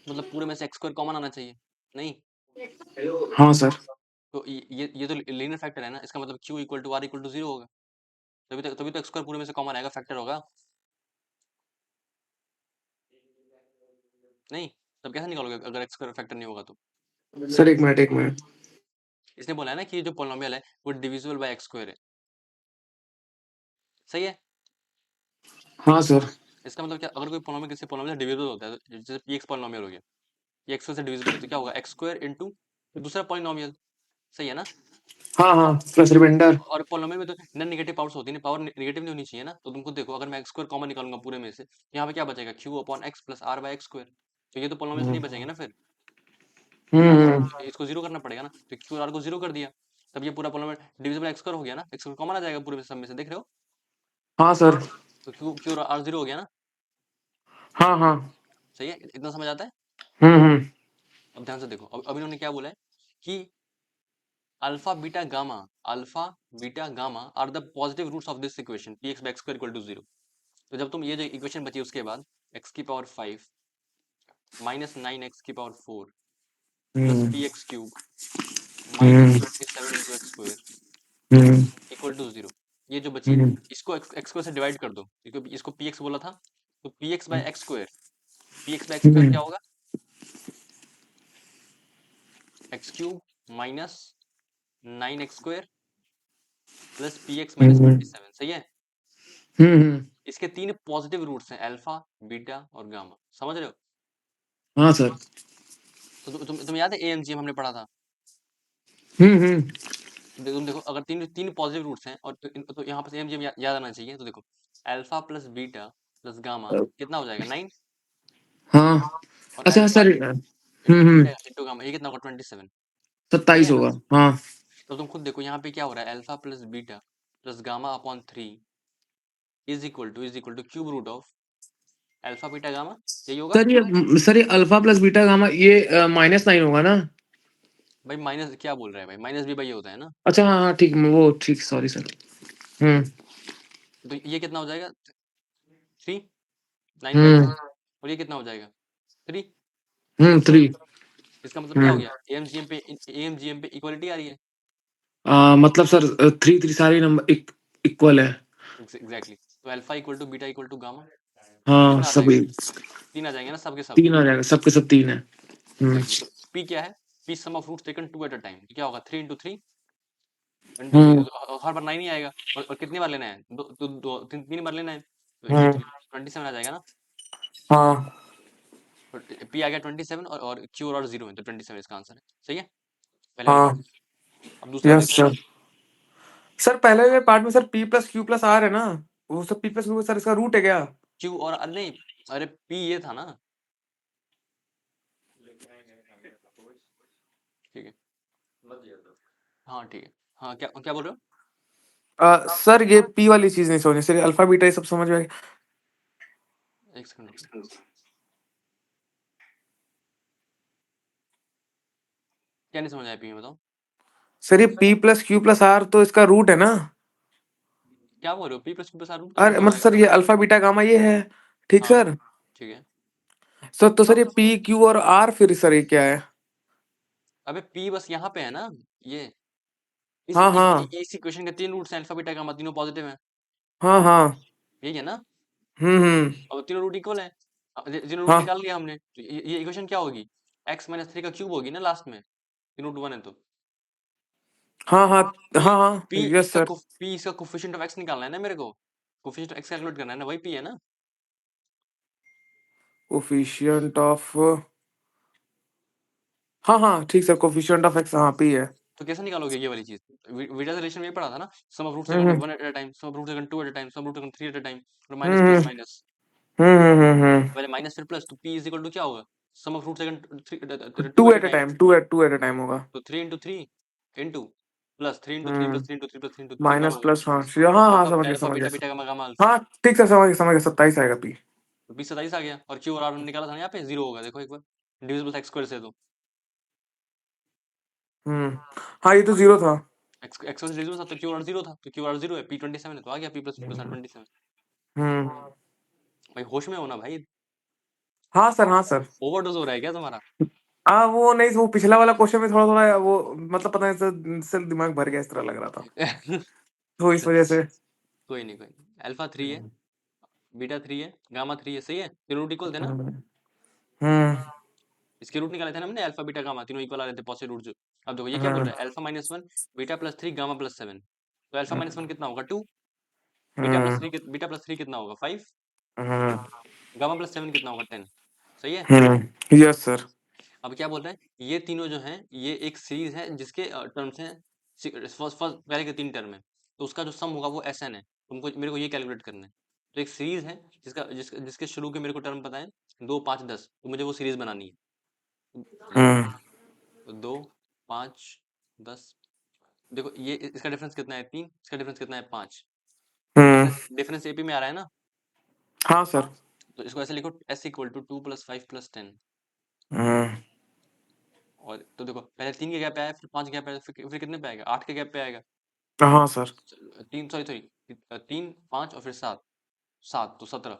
मतलब पूरे में से x² कॉमन आना चाहिए। नहीं, हाँ सर। तो ये तो लीनियर फैक्टर है ना, इसका मतलब q equal to r equal to 0 होगा। तभी तो x² पूरे में से कॉमन आएगा, फैक्टर होगा। नहीं, तब कैसे निकालोगे अगर x² फैक्टर नहीं होगा तो। सर एक मिनट। इसने बोला है ना कि ये जो पॉलिनोमियल है वो डिविजिबल बाय x² है। सही है। हाँ सर। इसका मतलब क्या, अगर कोई पॉलिनोमियल किसी पॉलिनोमियल से डिविजिबल होता है, तो जैसे px पॉलिनोमियल हो गया, ये x² से डिविजिबल है, तो क्या होगा, x² इंटू दूसरा पॉलिनोमियल। सही है ना। हाँ हाँ प्लस रिमाइंडर। और पॉलिनोमियल में तो नॉन नेगेटिव पावर्स होती है ना, पावर नेगेटिव नहीं होनी चाहिए ना। तो तुमको देखो, अगर मैं x² कॉमन निकालूंगा पूरे में से, यहाँ पे क्या बचेगा, q upon x plus r by x²। तो ये तो पॉलिनोमियल से नहीं बचेंगे ना फिर। हम्म। इसको जीरो करना पड़ेगा ना, तो q और r को जीरो कर दिया, तब ये पूरा पॉलिनोमियल डिविजिबल x² हो गया ना, x² कॉमन आ जाएगा पूरे में, सब में से, देख रहे हो। हाँ सर। तो q और r जीरो हो गया ना। हाँ हाँ। सही है, इतना समझ आता है। हम्म। अब ध्यान से देखो, अब इन्होंने क्या बोला है कि alpha beta gamma are the positive roots of this equation p x by x square equal to 0। तो जब तुम ये जो इक्वेशन बची उसके बाद x की पावर 5 माइनस 9x की power 4 plus hmm. P x cube minus hmm. 27 into x square hmm. Equal to 0। ये जो बची, हम्म। इसको एक्स स्क्वायर से डिवाइड कर दो, इसको पी एक्स बोला था, तो p x by x square, p x by x square hmm. क्या होगा, x cube minus 9x² plus p x minus hmm. 27। सही है। हम्म। इसके तीन पॉजिटिव रूट्स हैं, अल्फा बीटा और गामा, समझ रहे हो। हाँ सर। तो तुम्हें याद है एएमजीएम हमने पढ़ा था। हम्म। तुम देखो, अगर तीन तीन पॉजिटिव रूट्स हैं और तो यहाँ पर एएमजीएम याद आना चाहिए। तो देखो, alpha plus beta plus gamma कितना हो जाएगा, 9। हाँ। और अच्छा अल्फा सर। इंटू हम्म। बीटा इंटू गामा ये कितना होगा, 27। सही 27 है। होगा हाँ। तो तुम खुद देखो यहाँ पे क्या हो रहा है, alpha plus beta plus gamma upon 3 is equal to cube root of alpha beta gamma, यही होगा। सर ये अल्फा प्लस बीटा गामा ये -9 होगा ना। भाई माइनस क्या बोल रहा है भाई, माइनस भी भाई होता है ना। अच्छा हाँ हाँ ठीक वो ठीक सॉरी सर। हम्म। तो ये कितना हो जाएगा, 3, 9/3। हम्म। और ये कितना हो जाएगा, 3। 3। इसका मतलब क्या हो हम्म। गया, एएमजीएम पे इक्वालिटी आ रही है। मतलब सर 3 सारे नंबर इक्वल है। एग्जैक्टली। तो alpha equal to beta equal to gamma, तो हाँ कितना आ सब जाएगा, 3 आ जाएंगे ना सबके सब। 3 आ जाएगा सबके सब 3 है। हम्म। एग्जैक्टली। तो पी क्या है, p sum of roots taken 2 at a time, क्या होगा, 3 इंटू 3 इंटू 3। हम्म। हर बार 9 ही आएगा, और कितनी बार लेना है, तीन बार लेना है, तो इंटू हम्म। 27 आ जाएगा ना। हाँ। पी आ गया 27 और क्यू और 0 है, तो 27 इसका आंसर है। सही है, पहले वाले हाँ। पार्ट। अब दूसरा यस देखो, सर। सर पहले वाले पार्ट में sir P plus Q plus R है ना। वो सब P प्लस Q सर इसका रूट है क्या। क्यू और नहीं, अरे पी ये था ना। ठीक है, हाँ ठीक है। हाँ, क्या क्या बोल रहे हो। सर ये P वाली चीज नहीं समझी सर अल्फा बीटा ये सब समझ में आ गया। एक सेकंड रुको। क्या नहीं समझ आया पी में, बताओ। सर ये P plus Q plus R तो इसका रूट है ना। क्या बोल रहे हो, p plus q plus r root कैसे अरे हो मतलब जाएगा। सर ये अल्फा बीटा गामा ये है। ठीक हाँ सर। ठीक है। सर तो सर ये P Q और R फिर सर ये क्या है। अबे पी बस यहाँ पे है ना, ये हाँ हाँ। इस इक्वेशन के तीन रूट्स हैं, अल्फा बीटा गामा, तीनों पॉजिटिव हैं। हाँ हाँ। यही है ना। हम्म। और तीनों रूट इक्वल है, तीनों रूट हाँ निकाल लिया हमने, तो ये इक्वेशन क्या होगी, x-3 का क्यूब होगी ना लास्ट में, तीनों रूट 1 है तो। हाँ हाँ। पी हाँ हाँ पी यस इसका सर। कोफिशिएंट ऑफ x निकालना है ना मेरे को, कोफिशिएंट ऑफ x कैलकुलेट करना है ना, वही पी है ना। कोफिशिएंट ऑफ, हाँ हाँ ठीक सर, कोफिशिएंट ऑफ एक्स हाँ पी है। तो कैसे निकालोगे ये वाली चीज? बीटा रिलेशन में ये पढ़ा था ना, sum of root hmm second 1 at a time, sum of root second 2 at a time, sum of root second 3 at a time, और minus hmm plus minus, hmm. पहले माइनस फिर प्लस, तो p is equal to क्या होगा? Sum of root second 2 two at a at a time, time, two at a time होगा। तो 3 into 3 into plus 3 into 3 hmm plus 3 into 3 plus 3 into 3 minus gamma, plus हाँ हाँ हाँ, समझ गया alpha समझ बीटा गया। Beta gamma gamma alpha. हाँ ठीक सर, समझ गया 27 आएगा पी। तो 20 27 आ गया, और क्यू और आर हमने निकाला था ना, यहाँ पे जीरो होगा, देखो एक बार, डिविजिबल एक्स स्क्वायर से, तो हम्म हाँ ये तो जीरो था। एक्स एक्स से डिविजिबल था, तो क्यू आर जीरो था, तो क्यू आर जीरो है, पी 27 है, तो आ गया पी प्लस प्लस 27। हम्म भाई होश में हो ना भाई, हाँ सर, हाँ सर। ओवरडोज हो रहा है क्या तुम्हारा? हाँ वो नहीं, वो पिछला वाला क्वेश्चन में थोड़ा थोड़ा वो मतलब पता नहीं सर दिमाग भर गया इस तरह लग रहा था, तो इस वजह से। कोई नहीं कोई नहीं, अल्फा 3 है, बीटा 3 है, गामा 3 है, सही है, ये रूट इक्वल थे ना, हम्म इसके रूट निकाले थे ना हमने, अल्फा बीटा गामा तीनों इक्वल आ रहे थे, पॉजिटिव रूट जो। अब देखो ये क्या बोल हम्म रहा है, अल्फा -1 बीटा +3 गामा +7, तो अल्फा -1 कितना होगा 2, हम्म बीटा प्लस थ्री कितना होगा 5, हम्म गामा +7 कितना होगा 10, सही है। Yes sir. अब क्या बोल रहे हैं, ये तीनों जो हैं ये एक सीरीज है जिसके टर्म्स हैं, फर्स्ट फर्स्ट पहले के 3 टर्म है, तो उसका जो सम होगा वो SN है, तुमको मेरे को ये कैलकुलेट करना है। तो एक सीरीज है जिसके शुरू के मेरे को टर्म पता है 2 5 10, तो मुझे वो सीरीज बनानी है, लिखो हम्म 2 5 10। देखो ये इसका डिफरेंस कितना है 3, इसका डिफरेंस कितना है 5, हम्म डिफरेंस डिफरेंस AP में आ रहा है ना, हाँ सर। तो इसको ऐसे लिखो S इक्वल टू 2 + 5 + 10। हम्म और तो देखो पहले 3 के गैप पे आया, फिर 5 के गैप पे आया, फिर कितने पे आएगा, 8 के गैप पे आएगा, हाँ सर। 3 सॉरी सॉरी 3 5 और फिर 7, 7 तो 17,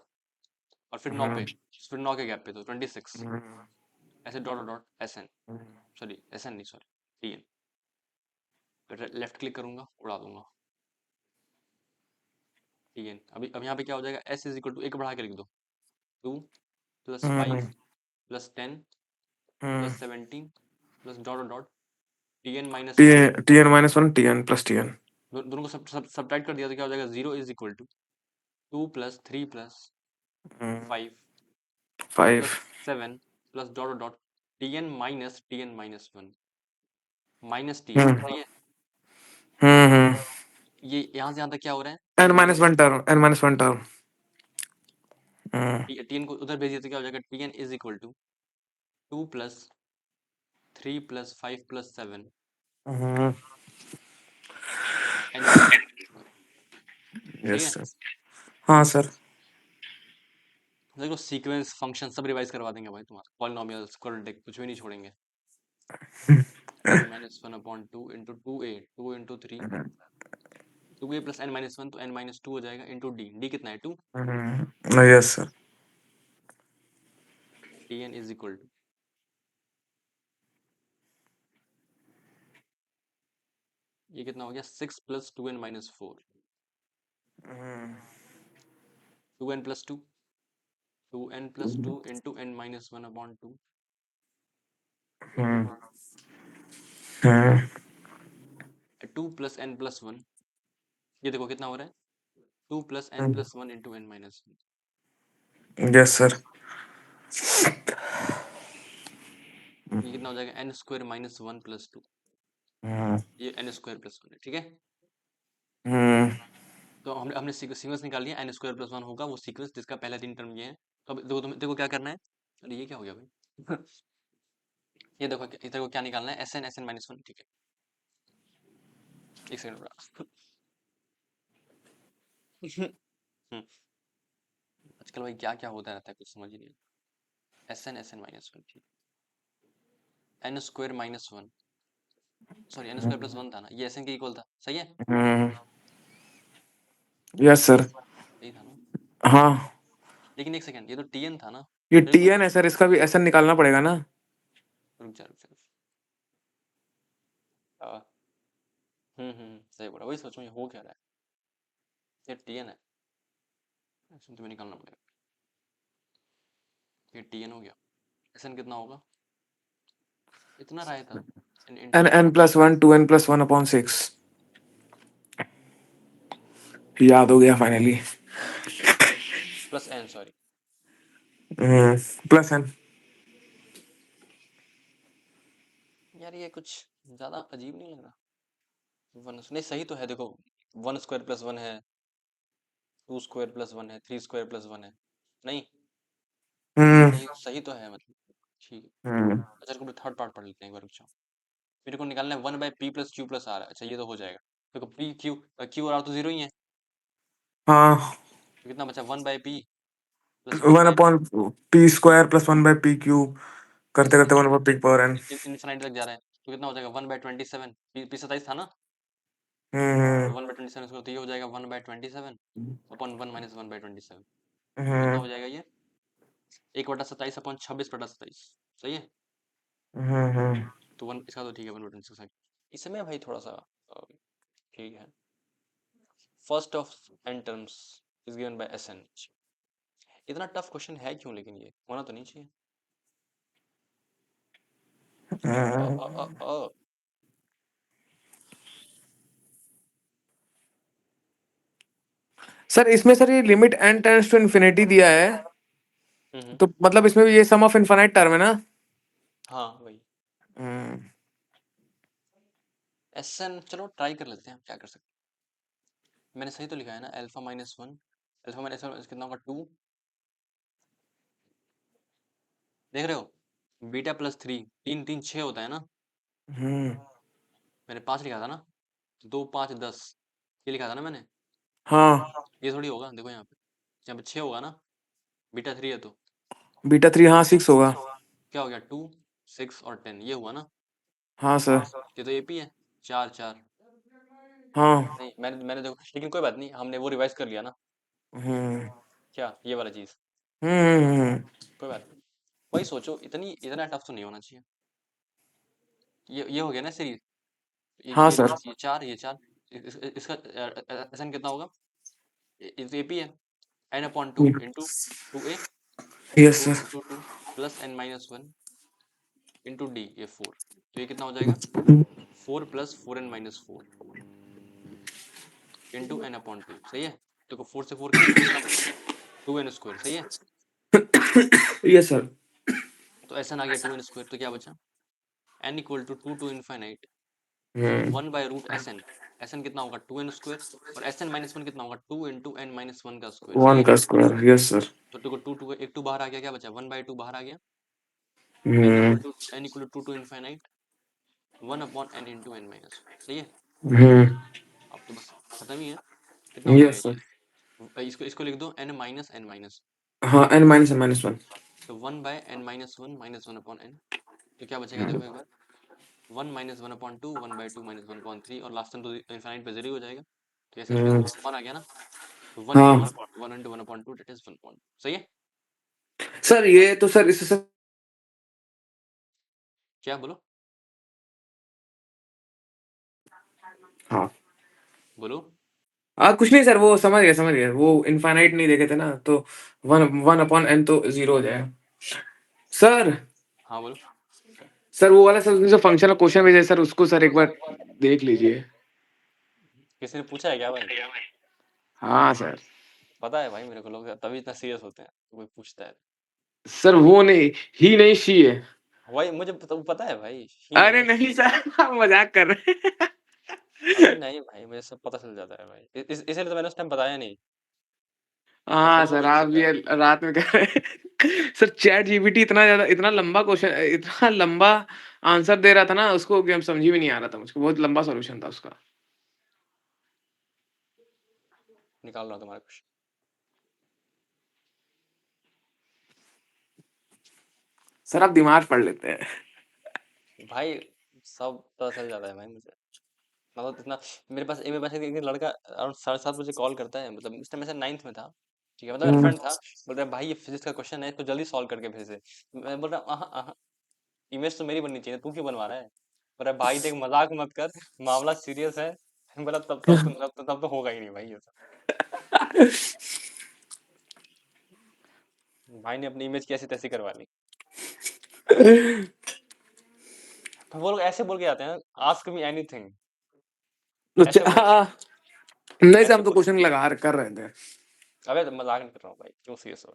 और फिर 9 पे, हम्म फिर 9 के गैप पे तो 26, हम्म ऐसे dot dot SN, sorry SN नहीं सॉरी TN, लेफ्ट क्लिक करूंगा उड़ा दूंगा TN। अभी अब यहाँ पे क्या हो जाएगा, S इज इक्वल टू एक बढ़ा के लिख दो, 2 + 5 + 10 + 17 + dot dot TN t -1, t n -1 t n plus t n दोनों को सब्ट्रैक्ट कर दिया तो क्या हो जाएगा, 0 is equal to 2 + 3 + 5 5। + 7 + dot dot TN -1 -TN, hmm सही है। हम्म ये यहाँ से यहाँ तक क्या हो रहा है, n TN minus one term, n minus one term. TN को उधर भेज दिया तो क्या हो जाएगा, TN is equal to 2 + 3 + 5 + 7 n -1, सही यस है। सर। हाँ सर। देखो सीक्वेंस फंक्शन सब रिवाइज करवा देंगे भाई तुम्हारा, पॉलिनोमियल्स क्वाड्रेटिक कुछ भी नहीं छोड़ेंगे। n-1/2 into 2a 2 into 3 2a + n-1, तो n-2 हो जाएगा into d, d कितना है 2, yes sir. TN is equal to, ये कितना हो गया 6 + 2n - 4, 2n + 2 2n + 2 into n-1/2 into 2 + n + 1, ये देखो कितना हो रहा है 2 + n + 1 into n-1, yes sir. ये कितना हो जाएगा n² - 1 + 2, ये n² + 1 है, ठीक है। तो हमने हमने सीक्वेंस निकाल लिया, n² + 1 होगा वो सीक्वेंस जिसका पहला 3 टर्म ये है। तो अब देखो क्या करना है, अरे ये क्या हो गया भाई ये देखो इधर को क्या निकालना है, SN ठीक है, एक सेकंड रुक आजकल भाई क्या क्या होता रहता है कुछ समझ ही नहीं, SN ठीक, n² - 1, सॉरी n² + 1 था ना, ये SN के इक्वल था, सही है, यस सर। सही था ना। हाँ लेकिन एक सेकंड, ये तो TN था ना, ये फिर टी तो एन है सर, इसका भी ऐसा निकालना पड़ेगा ना। रुक जा सही बोला, वही सोचूं ये हो क्या रहा है, ये TN है, SN तुम्हें निकालना पड़ेगा, ये TN हो गया, SN कितना होगा, इतना रहा था, n n into n plus one 2n + 1/6 याद हो गया finally. +n sorry plus n. यार ये कुछ ज्यादा अजीब नहीं लग रहा। वन नहीं सही तो है देखो, वन स्क्वायर प्लस वन है, टू स्क्वायर प्लस वन है, थ्री स्क्वायर प्लस वन है। नहीं हम्म सही सही तो है मतलब। ठीक है। हम्म अच्छा को थर्ड पार्ट पढ़ लेते हैं एक बार, रुक जाओ। मेरे को निकालना है one by p plus q plus r. अच्छा ये तो हो जाएगा। देखो पी क्यू, क्यू और आर तो जीरो ही है, हाँ, तो कितना बचा, one by p plus one one by upon p square plus one by p cube, करते प्लस करते one upon p power n. Infinite तक जा रहा है, तो कितना हो जाएगा, one by twenty seven. P 27 था ना, तो हम्म वन बाई ट्वेंटी सेवन, तो ये हो जाएगा one by twenty seven upon one minus one by twenty seven. तो कितना हम्म हो जाएगा ये, एक बटा सत्ताईस अपॉन छब्बीस बटा सत्ताईस। सही है। हम्म। तो वन इसका तो ठीक है, वन बाई ट्वेंटी सिक्स। इसमें भाई थोड़ा सा ठीक है। First of n terms is given by s n. इतना टफ क्वेश्चन है क्यों, लेकिन ये होना तो नहीं चाहिए। अ, अ, अ, अ, सर इसमें सर ये limit n tends to infinity दिया है, हम्म। तो मतलब इसमें भी ये सम ऑफ इनफाइनाइट टर्म है ना? हाँ वही। हम्म एस एन चलो ट्राई कर लेते हैं, क्या कर सकते हैं। मैंने सही तो लिखा है ना, alpha minus one, alpha minus one कितना होगा, टू। देख रहे हो, बीटा प्लस थ्री, तीन तीन छः होता है ना। हम्म। मैंने पाँच लिखा था ना, दो पाँच दस, ये लिखा था ना मैंने। हाँ, ये थोड़ी होगा, देखो यहाँ पे छः होगा ना, बीटा थ्री है तो बीटा थ्री हाँ सिक्स होगा। क्या हो गया, टू सिक्स और टेन, ये हुआ ना। हाँ सर। ये तो एपी है, चार चार। हाँ। नहीं मैंने देखो, लेकिन कोई बात नहीं, हमने वो रिवाइज कर लिया ना। हम्म क्या ये वाला चीज़, हम्म। कोई बात नहीं। वही सोचो, इतनी इतना टफ तो नहीं होना चाहिए। ये हो गया ना सीरीज, हाँ ये सर। दो, ये चार, इसका एसन कितना होगा, ये तो एपी है, n upon two into two a, yes two sir. Into two plus n minus one into d, ये फोर। तो ये कितना हो जाएगा, four plus four n minus four into n upon two. सही है। देखो फोर से फोर कैंसिल, कितना बचा, टू एन स्क्वायर। सही है। Yes sir. तो एस एन आ गया टू एन स्क्वायर, तो क्या बचा, n equal to two two infinite hmm one by root s n. S n कितना होगा, टू एन स्क्वायर, और एस एन माइनस वन कितना होगा, two into n minus one का स्क्वायर। सही वन है। का स्क्वायर यस सर। तो देखो टू टू एक टू बाहर आ गया, क्या बचा, वन बाई टू बाहर आ गया। Hmm n equal to two infinite one upon n into n minus. सही है। हम्म। अब तो बस खत्म ही है। कितना हो जाएगा यस सर। ये, इसको इसको लिख दो एन माइनस। हाँ एन माइनस वन। तो one by n minus one upon n. तो क्या बचेगा देखो एक बार, one minus one upon two, one by two minus one upon three, और लास्ट टाइम तो इनफाइनाइट पे जीरो हो जाएगा, तो ऐसे लिख हम्म। दो, वन आ गया ना। तो वन इंटू हाँ one upon two, that is one point. सही है। सर, ये तो सर इससे सर। क्या बोलो, हाँ बोलो। कुछ नहीं सर, वो समझ गए, वो इनफाइनाइट नहीं देखे थे ना, तो वन वन अपॉन एन तो जीरो हो जाएगा सर। हाँ बोलो। सर वो वाला सर, उसने जो फंक्शन क्वेश्चन भेजा है सर, उसको सर एक बार देख लीजिए। किसी ने पूछा है क्या भाई। हाँ सर। पता है भाई मेरे को, लोग तभी इतना सीरियस होते हैं, तो कोई पूछता है। सर वो नहीं, ही नहीं शी है। भाई मुझे पता है भाई, ही नहीं अरे है। नहीं सर, हम मजाक कर रहे हैं। अबे नहीं भाई, मुझे सब पता चल जाता है भाई, इसीलिए तो मैंने उस टाइम बताया नहीं, हाँ वरना सर, कोई आप पूछता। ये रात में कर रहे हैं। सर चैट जीपीटी इतना ज्यादा, इतना लंबा क्वेश्चन, इतना लंबा आंसर दे रहा था ना उसको, कि हम समझ ही में नहीं आ रहा था मुझको, बहुत लंबा सॉल्यूशन था उसका। निकाल रहा हूँ तुम्हारा क्वेश्चन। सर आप दिमाग पढ़ लेते हैं। भाई सब पता चल जाता है भाई मुझे, मतलब इतना। मेरे पास एक लड़का अराउंड 7:30 बजे कॉल करता है, मतलब इस टाइम मैं नाइन्थ में था। ठीक है, मतलब मेरा हम्म फ्रेंड था। बोल रहा है भाई ये फिजिक्स का क्वेश्चन है, तो जल्दी सॉल्व करके भेजे। मैं बोल रहा हूँ इमेज तो मेरी बननी चाहिए, तू क्यों बनवा रहा है। बोल रहा है भाई देख मजाक मत कर, मामला सीरियस है। बोला तब तो होगा ही नहीं भाई ये सब। भाई ने अपनी इमेज कैसी तैसी करवा ली। वो लोग ऐसे बोल के आते हैं, आस्क मी एनीथिंग, ऐसे अच्छा, बोलते हैं। नहीं सर, ऐसे हम तो बोल, क्वेश्चन लगा कर रहे थे। अबे तो मजाक नहीं कर रहा हूँ भाई, क्यों सीरियस हो।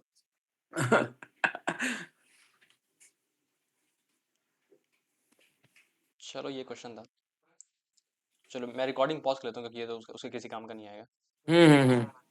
चलो ये क्वेश्चन था। चलो मैं रिकॉर्डिंग पॉज कर लेता हूँ क्योंकि ये तो उसके किसी काम का नहीं आएगा। हम्म।